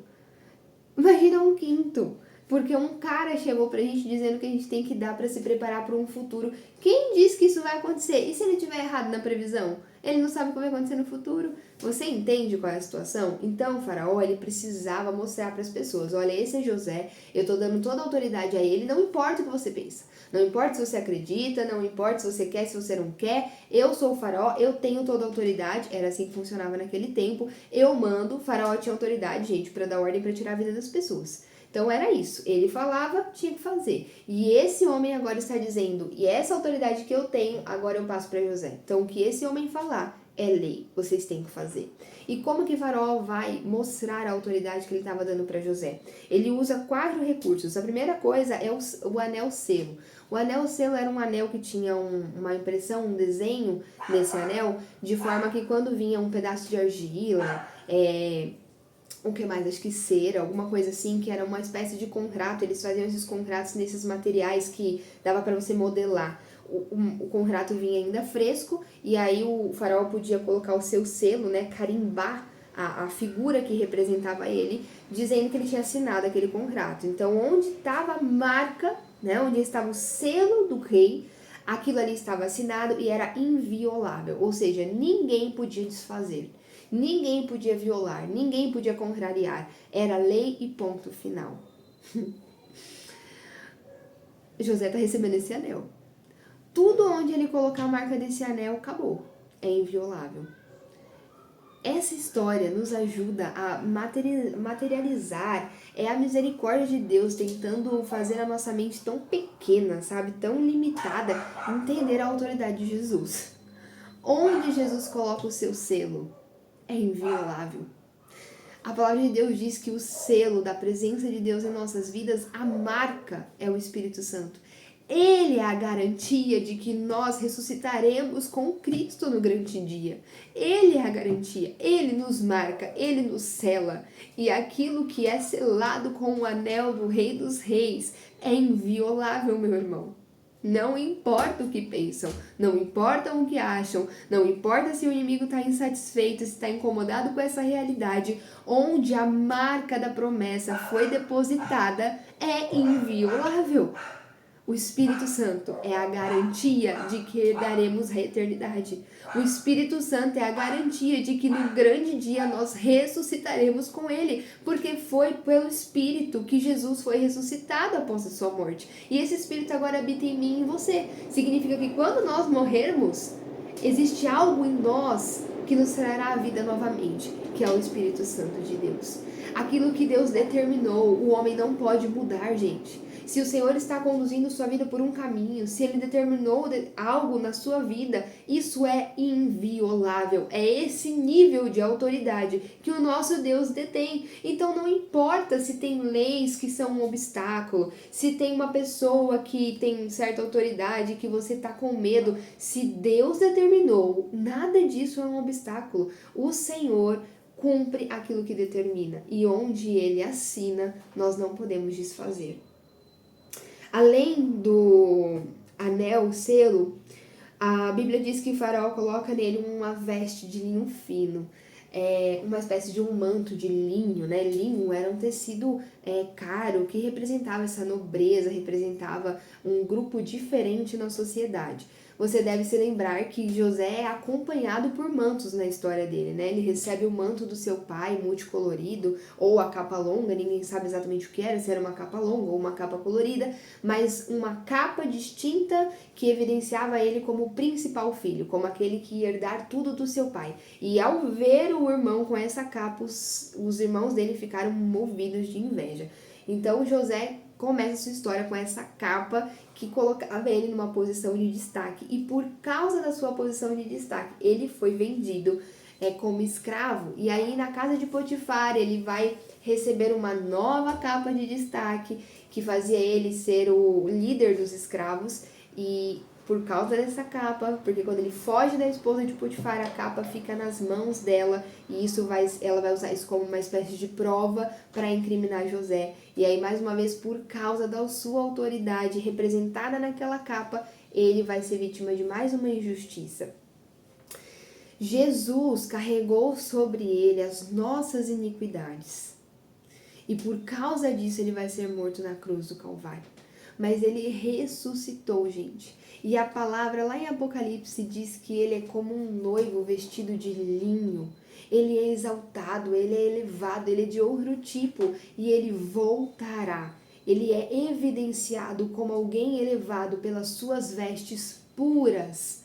Imagina 1/5. Porque um cara chegou pra gente dizendo que a gente tem que dar pra se preparar para um futuro. Quem diz que isso vai acontecer? E se ele tiver errado na previsão? Ele não sabe o que vai acontecer no futuro. Você entende qual é a situação? Então o faraó, ele precisava mostrar para as pessoas: olha, esse é José, eu tô dando toda a autoridade a ele, não importa o que você pensa. Não importa se você acredita, não importa se você quer, se você não quer, eu sou o faraó, eu tenho toda a autoridade. Era assim que funcionava naquele tempo. Eu mando, o faraó tinha autoridade, gente, para dar ordem, para tirar a vida das pessoas. Então era isso, ele falava, tinha que fazer. E esse homem agora está dizendo: e essa autoridade que eu tenho, agora eu passo para José. Então o que esse homem falar é lei, vocês têm que fazer. E como que Faraó vai mostrar a autoridade que ele estava dando para José? Ele usa 4 recursos. A primeira coisa é o anel selo. O anel selo era um anel que tinha uma impressão, um desenho nesse anel, de forma que quando vinha um pedaço de argila, o que mais? Acho que cera, alguma coisa assim, que era uma espécie de contrato. Eles faziam esses contratos nesses materiais que dava para você modelar. O contrato vinha ainda fresco, e aí o faraó podia colocar o seu selo, né, carimbar a figura que representava ele, dizendo que ele tinha assinado aquele contrato. Então, onde estava a marca, né, onde estava o selo do rei, aquilo ali estava assinado e era inviolável, ou seja, ninguém podia desfazer. Ninguém podia violar, ninguém podia contrariar. Era lei e ponto final. José está recebendo esse anel. Tudo onde ele colocar a marca desse anel, acabou. É inviolável. Essa história nos ajuda a materializar a misericórdia de Deus tentando fazer a nossa mente tão pequena, sabe? Tão limitada, entender a autoridade de Jesus. Onde Jesus coloca o seu selo, é inviolável. A palavra de Deus diz que o selo da presença de Deus em nossas vidas, a marca é o Espírito Santo. Ele é a garantia de que nós ressuscitaremos com Cristo no grande dia. Ele é a garantia, ele nos marca, ele nos sela. E aquilo que é selado com o anel do Rei dos Reis é inviolável, meu irmão. Não importa o que pensam, não importa o que acham, não importa se o inimigo está insatisfeito, se está incomodado com essa realidade, onde a marca da promessa foi depositada, é inviolável. O Espírito Santo é a garantia de que herdaremos a eternidade. O Espírito Santo é a garantia de que no grande dia nós ressuscitaremos com Ele, porque foi pelo Espírito que Jesus foi ressuscitado após a sua morte. E esse Espírito agora habita em mim e em você. Significa que quando nós morrermos, existe algo em nós que nos trará a vida novamente, que é o Espírito Santo de Deus. Aquilo que Deus determinou, o homem não pode mudar, gente. Se o Senhor está conduzindo sua vida por um caminho, se Ele determinou algo na sua vida, isso é inviolável. É esse nível de autoridade que o nosso Deus detém. Então não importa se tem leis que são um obstáculo, se tem uma pessoa que tem certa autoridade que você está com medo, se Deus determinou, nada disso é um obstáculo. O Senhor cumpre aquilo que determina e onde Ele assina, nós não podemos desfazer. Além do anel, selo, a Bíblia diz que Faraó coloca nele uma veste de linho fino, uma espécie de um manto de linho, né? Linho era um tecido caro que representava essa nobreza, representava um grupo diferente na sociedade. Você deve se lembrar que José é acompanhado por mantos na história dele, né? Ele recebe o manto do seu pai, multicolorido, ou a capa longa, ninguém sabe exatamente o que era, se era uma capa longa ou uma capa colorida, mas uma capa distinta que evidenciava ele como o principal filho, como aquele que ia herdar tudo do seu pai. E ao ver o irmão com essa capa, os irmãos dele ficaram movidos de inveja. Então José começa sua história com essa capa que colocava ele numa posição de destaque. E por causa da sua posição de destaque, ele foi vendido como escravo. E aí na casa de Potifar ele vai receber uma nova capa de destaque que fazia ele ser o líder dos escravos. E por causa dessa capa, porque quando ele foge da esposa de Potifar, a capa fica nas mãos dela e ela vai usar isso como uma espécie de prova para incriminar José. E aí, mais uma vez, por causa da sua autoridade representada naquela capa, ele vai ser vítima de mais uma injustiça. Jesus carregou sobre ele as nossas iniquidades. E por causa disso, ele vai ser morto na cruz do Calvário. Mas ele ressuscitou, gente. E a palavra lá em Apocalipse diz que ele é como um noivo vestido de linho. Ele é exaltado, ele é elevado, ele é de outro tipo e ele voltará. Ele é evidenciado como alguém elevado pelas suas vestes puras.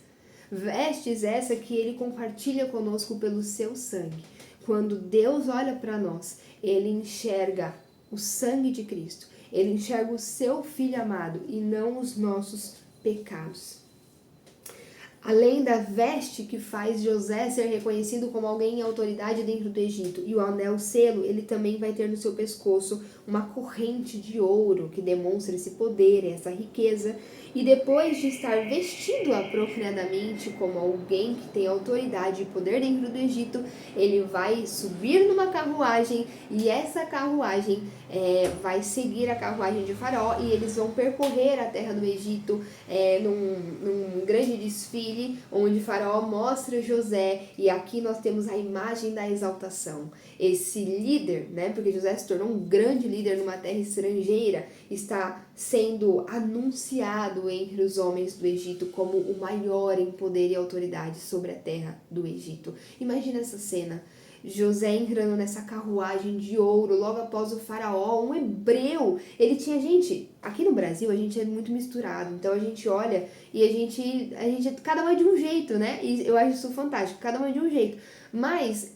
Vestes essa que ele compartilha conosco pelo seu sangue. Quando Deus olha para nós, ele enxerga o sangue de Cristo. Ele enxerga o seu Filho amado e não os nossos pecados. Além da veste que faz José ser reconhecido como alguém em autoridade dentro do Egito e o anel selo, ele também vai ter no seu pescoço uma corrente de ouro que demonstra esse poder, essa riqueza. E depois de estar vestido apropriadamente como alguém que tem autoridade e poder dentro do Egito, ele vai subir numa carruagem e essa carruagem vai seguir a carruagem de Faraó e eles vão percorrer a terra do Egito num grande desfile onde Faraó mostra José e aqui nós temos a imagem da exaltação. Esse líder, né, porque José se tornou um grande líder numa terra estrangeira, está sendo anunciado entre os homens do Egito como o maior em poder e autoridade sobre a terra do Egito. Imagina essa cena, José entrando nessa carruagem de ouro logo após o faraó, um hebreu. Ele tinha, gente, aqui no Brasil a gente é muito misturado, então a gente olha e a gente cada um é de um jeito, né? E eu acho isso fantástico, cada um é de um jeito. Mas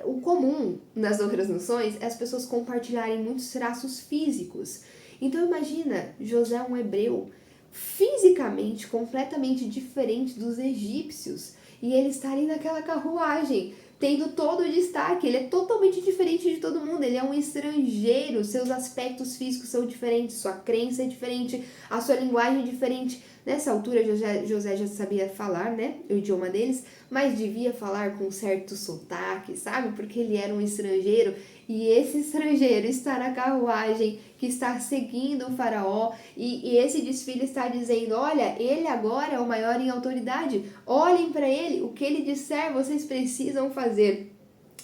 o comum nas outras nações é as pessoas compartilharem muitos traços físicos. Então imagina, José um hebreu, fisicamente completamente diferente dos egípcios, e ele está ali naquela carruagem, tendo todo o destaque. Ele é totalmente diferente de todo mundo, ele é um estrangeiro, seus aspectos físicos são diferentes, sua crença é diferente, a sua linguagem é diferente. Nessa altura José já sabia falar, né, o idioma deles, mas devia falar com certo sotaque, sabe, porque ele era um estrangeiro e esse estrangeiro está na carruagem que está seguindo o faraó, e esse desfile está dizendo, olha, ele agora é o maior em autoridade, olhem para ele, o que ele disser vocês precisam fazer.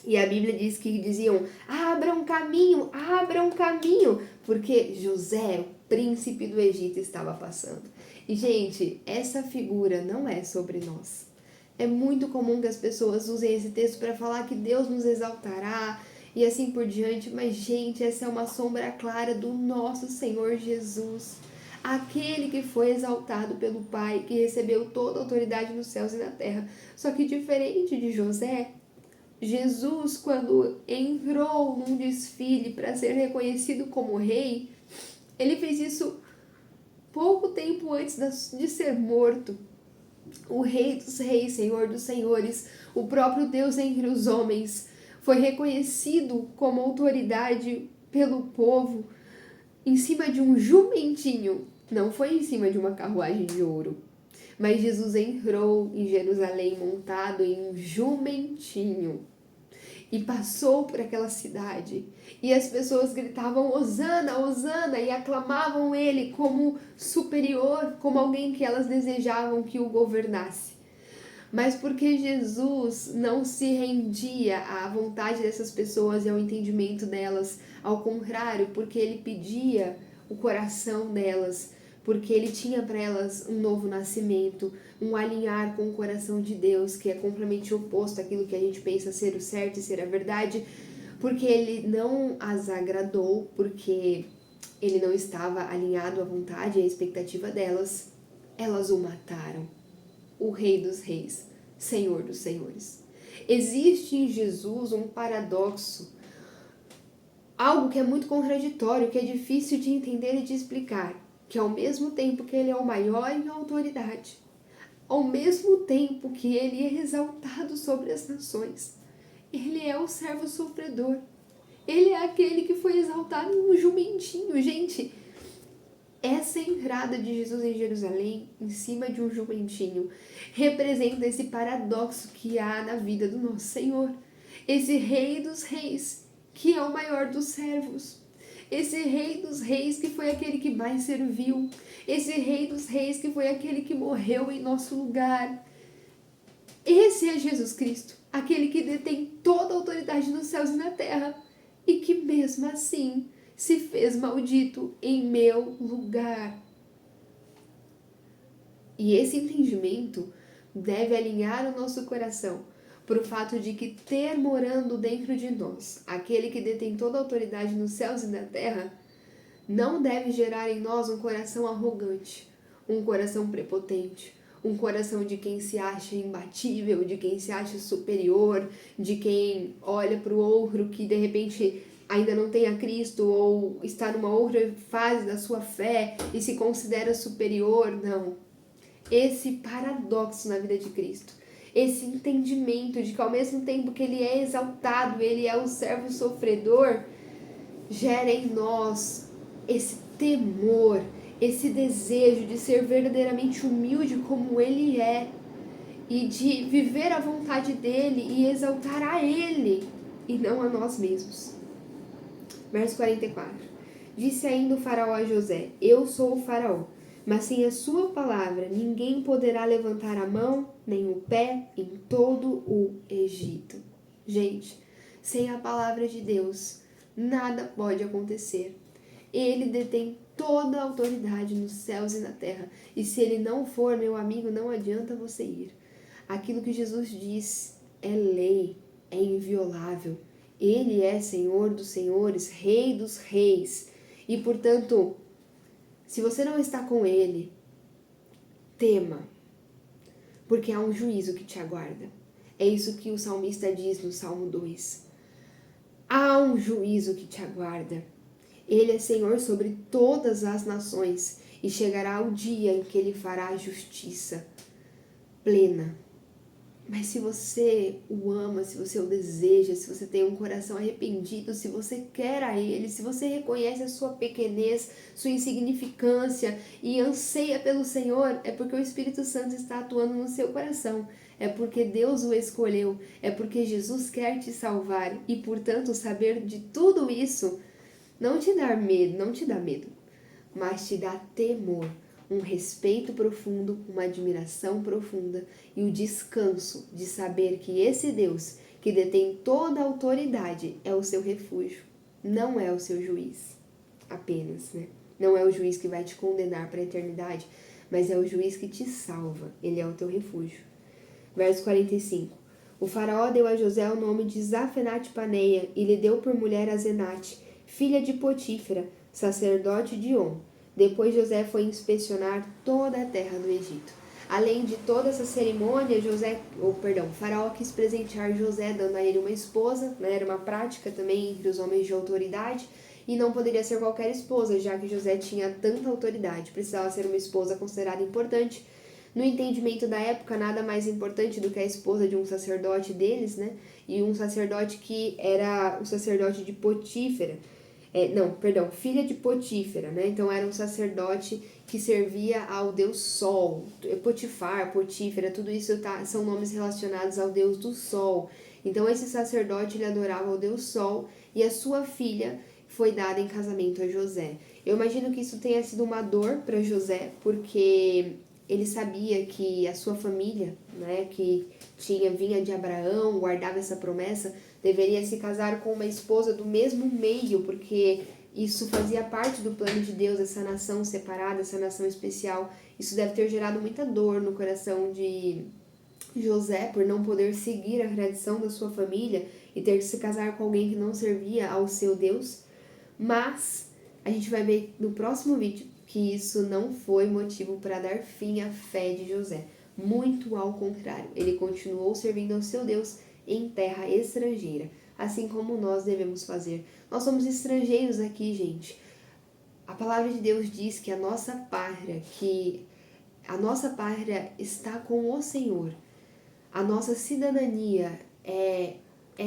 E a Bíblia diz que diziam, abram caminho, porque José, o príncipe do Egito, estava passando. E gente, essa figura não é sobre nós. É muito comum que as pessoas usem esse texto para falar que Deus nos exaltará e assim por diante, mas gente, essa é uma sombra clara do nosso Senhor Jesus. Aquele que foi exaltado pelo Pai, que recebeu toda a autoridade nos céus e na terra. Só que diferente de José, Jesus, quando entrou num desfile para ser reconhecido como rei, ele fez isso pouco tempo antes de ser morto. O Rei dos Reis, Senhor dos Senhores, o próprio Deus entre os homens, foi reconhecido como autoridade pelo povo em cima de um jumentinho. Não foi em cima de uma carruagem de ouro. Mas Jesus entrou em Jerusalém montado em um jumentinho e passou por aquela cidade. E as pessoas gritavam Hosana, Hosana, e aclamavam ele como superior, como alguém que elas desejavam que o governasse. Mas porque Jesus não se rendia à vontade dessas pessoas e ao entendimento delas, ao contrário, porque ele pedia o coração delas, porque ele tinha para elas um novo nascimento, um alinhar com o coração de Deus, que é completamente oposto àquilo que a gente pensa ser o certo e ser a verdade, porque ele não as agradou, porque ele não estava alinhado à vontade e à expectativa delas, elas o mataram. O Rei dos Reis, Senhor dos Senhores. Existe em Jesus um paradoxo, algo que é muito contraditório, que é difícil de entender e de explicar, que ao mesmo tempo que ele é o maior em autoridade, ao mesmo tempo que ele é exaltado sobre as nações, ele é o servo sofredor. Ele é aquele que foi exaltado no jumentinho. Gente, essa entrada de Jesus em Jerusalém, em cima de um jumentinho, representa esse paradoxo que há na vida do nosso Senhor. Esse Rei dos Reis, que é o maior dos servos. Esse Rei dos Reis que foi aquele que mais serviu. Esse Rei dos Reis que foi aquele que morreu em nosso lugar. Esse é Jesus Cristo, aquele que detém toda a autoridade nos céus e na terra e que mesmo assim se fez maldito em meu lugar. E esse entendimento deve alinhar o nosso coração para o fato de que ter morando dentro de nós aquele que detém toda a autoridade nos céus e na terra não deve gerar em nós um coração arrogante, um coração prepotente, um coração de quem se acha imbatível, de quem se acha superior, de quem olha para o outro que de repente ainda não tem a Cristo ou está numa outra fase da sua fé e se considera superior. Não. Esse paradoxo na vida de Cristo, esse entendimento de que ao mesmo tempo que ele é exaltado, ele é o servo sofredor, gera em nós esse temor, esse desejo de ser verdadeiramente humilde como ele é e de viver a vontade dele e exaltar a ele e não a nós mesmos. Verso 44. Disse ainda o faraó a José, eu sou o faraó, mas sem a sua palavra ninguém poderá levantar a mão nem o pé em todo o Egito. Gente, sem a palavra de Deus, nada pode acontecer. Ele detém toda a autoridade nos céus e na terra. E se ele não for, meu amigo, não adianta você ir. Aquilo que Jesus diz é lei, é inviolável. Ele é Senhor dos senhores, Rei dos reis. E, portanto, se você não está com ele, tema, porque há um juízo que te aguarda. É isso que o salmista diz no Salmo 2. Há um juízo que te aguarda. Ele é Senhor sobre todas as nações e chegará o dia em que ele fará justiça plena. Mas se você o ama, se você o deseja, se você tem um coração arrependido, se você quer a ele, se você reconhece a sua pequenez, sua insignificância e anseia pelo Senhor, é porque o Espírito Santo está atuando no seu coração. é porque Deus o escolheu, é porque Jesus quer te salvar e, portanto, saber de tudo isso não te dá medo, não te dá medo, mas te dá temor, um respeito profundo, uma admiração profunda e o descanso de saber que esse Deus, que detém toda a autoridade, é o seu refúgio, não é o seu juiz apenas, né? Não é o juiz que vai te condenar para a eternidade, mas é o juiz que te salva, ele é o teu refúgio. Verso 45. O faraó deu a José o nome de Zafenate-Paneia e lhe deu por mulher a Zenate, filha de Potífera, sacerdote de On. Depois José foi inspecionar toda a terra do Egito. Além de toda essa cerimônia, Faraó quis presentear José, dando a ele uma esposa, né? Era uma prática também entre os homens de autoridade, e não poderia ser qualquer esposa, já que José tinha tanta autoridade, precisava ser uma esposa considerada importante. No entendimento da época, nada mais importante do que a esposa de um sacerdote deles, né? E um sacerdote que era o sacerdote de Potífera. Filha de Potífera, né? Então era um sacerdote que servia ao deus Sol. Potifar, Potífera, tudo isso são nomes relacionados ao deus do Sol. Então esse sacerdote ele adorava o deus Sol e a sua filha foi dada em casamento a José. Eu imagino que isso tenha sido uma dor para José, porque ele sabia que a sua família, né, que vinha de Abraão, guardava essa promessa, deveria se casar com uma esposa do mesmo meio, porque isso fazia parte do plano de Deus, essa nação separada, essa nação especial. Isso deve ter gerado muita dor no coração de José por não poder seguir a tradição da sua família e ter que se casar com alguém que não servia ao seu Deus. Mas a gente vai ver no próximo vídeo que isso não foi motivo para dar fim à fé de José. Muito ao contrário, ele continuou servindo ao seu Deus em terra estrangeira, assim como nós devemos fazer. Nós somos estrangeiros aqui, gente. A palavra de Deus diz que a nossa pátria está com o Senhor. A nossa cidadania é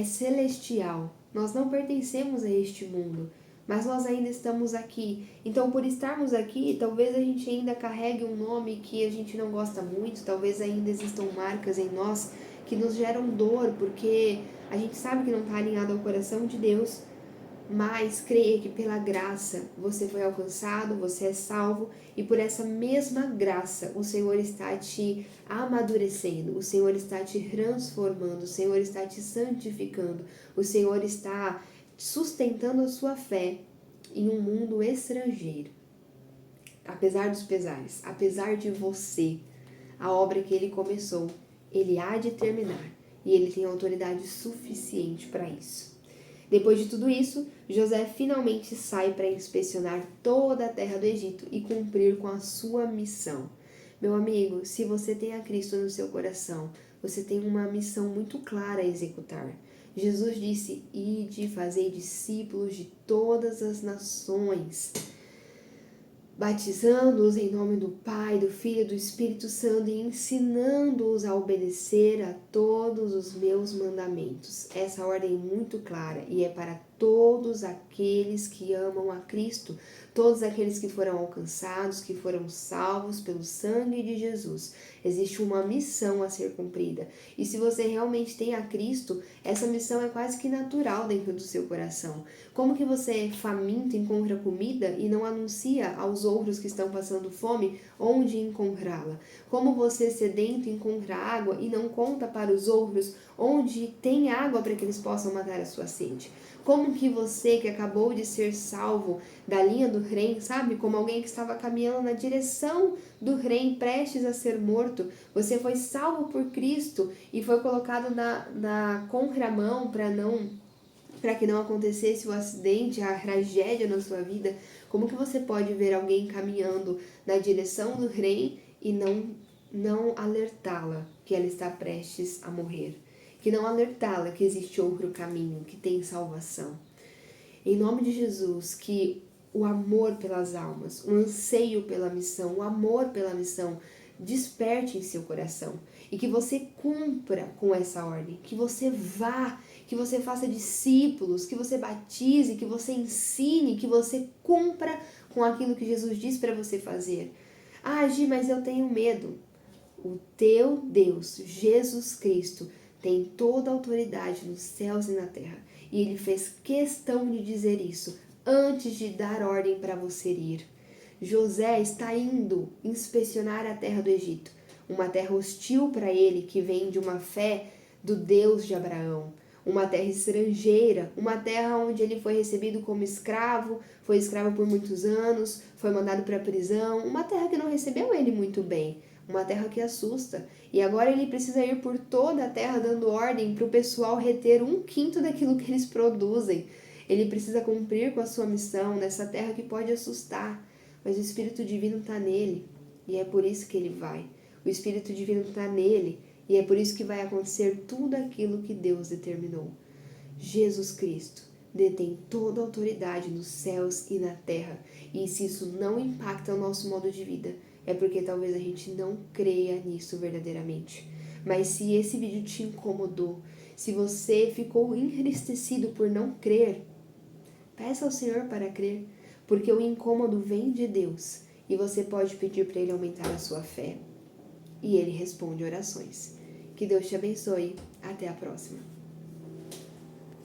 celestial. Nós não pertencemos a este mundo, mas nós ainda estamos aqui. Então, por estarmos aqui, talvez a gente ainda carregue um nome que a gente não gosta muito, talvez ainda existam marcas em nós que nos geram dor, porque a gente sabe que não está alinhado ao coração de Deus, mas creia que pela graça você foi alcançado, você é salvo, e por essa mesma graça o Senhor está te amadurecendo, o Senhor está te transformando, o Senhor está te santificando, o Senhor está sustentando a sua fé em um mundo estrangeiro. Apesar dos pesares, apesar de você, a obra que Ele começou, Ele há de terminar, e Ele tem autoridade suficiente para isso. Depois de tudo isso, José finalmente sai para inspecionar toda a terra do Egito e cumprir com a sua missão. Meu amigo, se você tem a Cristo no seu coração, você tem uma missão muito clara a executar. Jesus disse: ide, fazei discípulos de todas as nações, batizando-os em nome do Pai, do Filho e do Espírito Santo e ensinando-os a obedecer a todos os meus mandamentos. Essa ordem é muito clara e é para todos aqueles que amam a Cristo, todos aqueles que foram alcançados, que foram salvos pelo sangue de Jesus. Existe uma missão a ser cumprida. E se você realmente tem a Cristo, essa missão é quase que natural dentro do seu coração. Como que você, faminto, encontra comida e não anuncia aos outros que estão passando fome onde encontrá-la? Como você, sedento, encontra água e não conta para os outros onde tem água para que eles possam matar a sua sede? Como que você, que acabou de ser salvo da linha do trem, sabe? Como alguém que estava caminhando na direção do trem, prestes a ser morto, você foi salvo por Cristo e foi colocado na contramão para que não acontecesse o acidente, a tragédia na sua vida. Como que você pode ver alguém caminhando na direção do trem e não alertá-la que ela está prestes a morrer? Que não alertá-la que existe outro caminho, que tem salvação. Em nome de Jesus, que o amor pelas almas, o anseio pela missão, o amor pela missão desperte em seu coração e que você cumpra com essa ordem, que você vá, que você faça discípulos, que você batize, que você ensine, que você cumpra com aquilo que Jesus diz para você fazer. Ah, Gi, mas eu tenho medo. O teu Deus, Jesus Cristo, tem toda a autoridade nos céus e na terra. E ele fez questão de dizer isso antes de dar ordem para você ir. José está indo inspecionar a terra do Egito, uma terra hostil para ele que vem de uma fé do Deus de Abraão, uma terra estrangeira, uma terra onde ele foi recebido como escravo, foi escravo por muitos anos, foi mandado para a prisão, uma terra que não recebeu ele muito bem, uma terra que assusta. E agora ele precisa ir por toda a terra dando ordem para o pessoal reter 1/5 daquilo que eles produzem. Ele precisa cumprir com a sua missão nessa terra que pode assustar, mas o Espírito Divino está nele e é por isso que ele vai. O Espírito Divino está nele e é por isso que vai acontecer tudo aquilo que Deus determinou. Jesus Cristo detém toda a autoridade nos céus e na terra. E se isso não impacta o nosso modo de vida, é porque talvez a gente não creia nisso verdadeiramente. Mas se esse vídeo te incomodou, se você ficou entristecido por não crer, peça ao Senhor para crer, porque o incômodo vem de Deus e você pode pedir para Ele aumentar a sua fé. E Ele responde orações. Que Deus te abençoe. Até a próxima.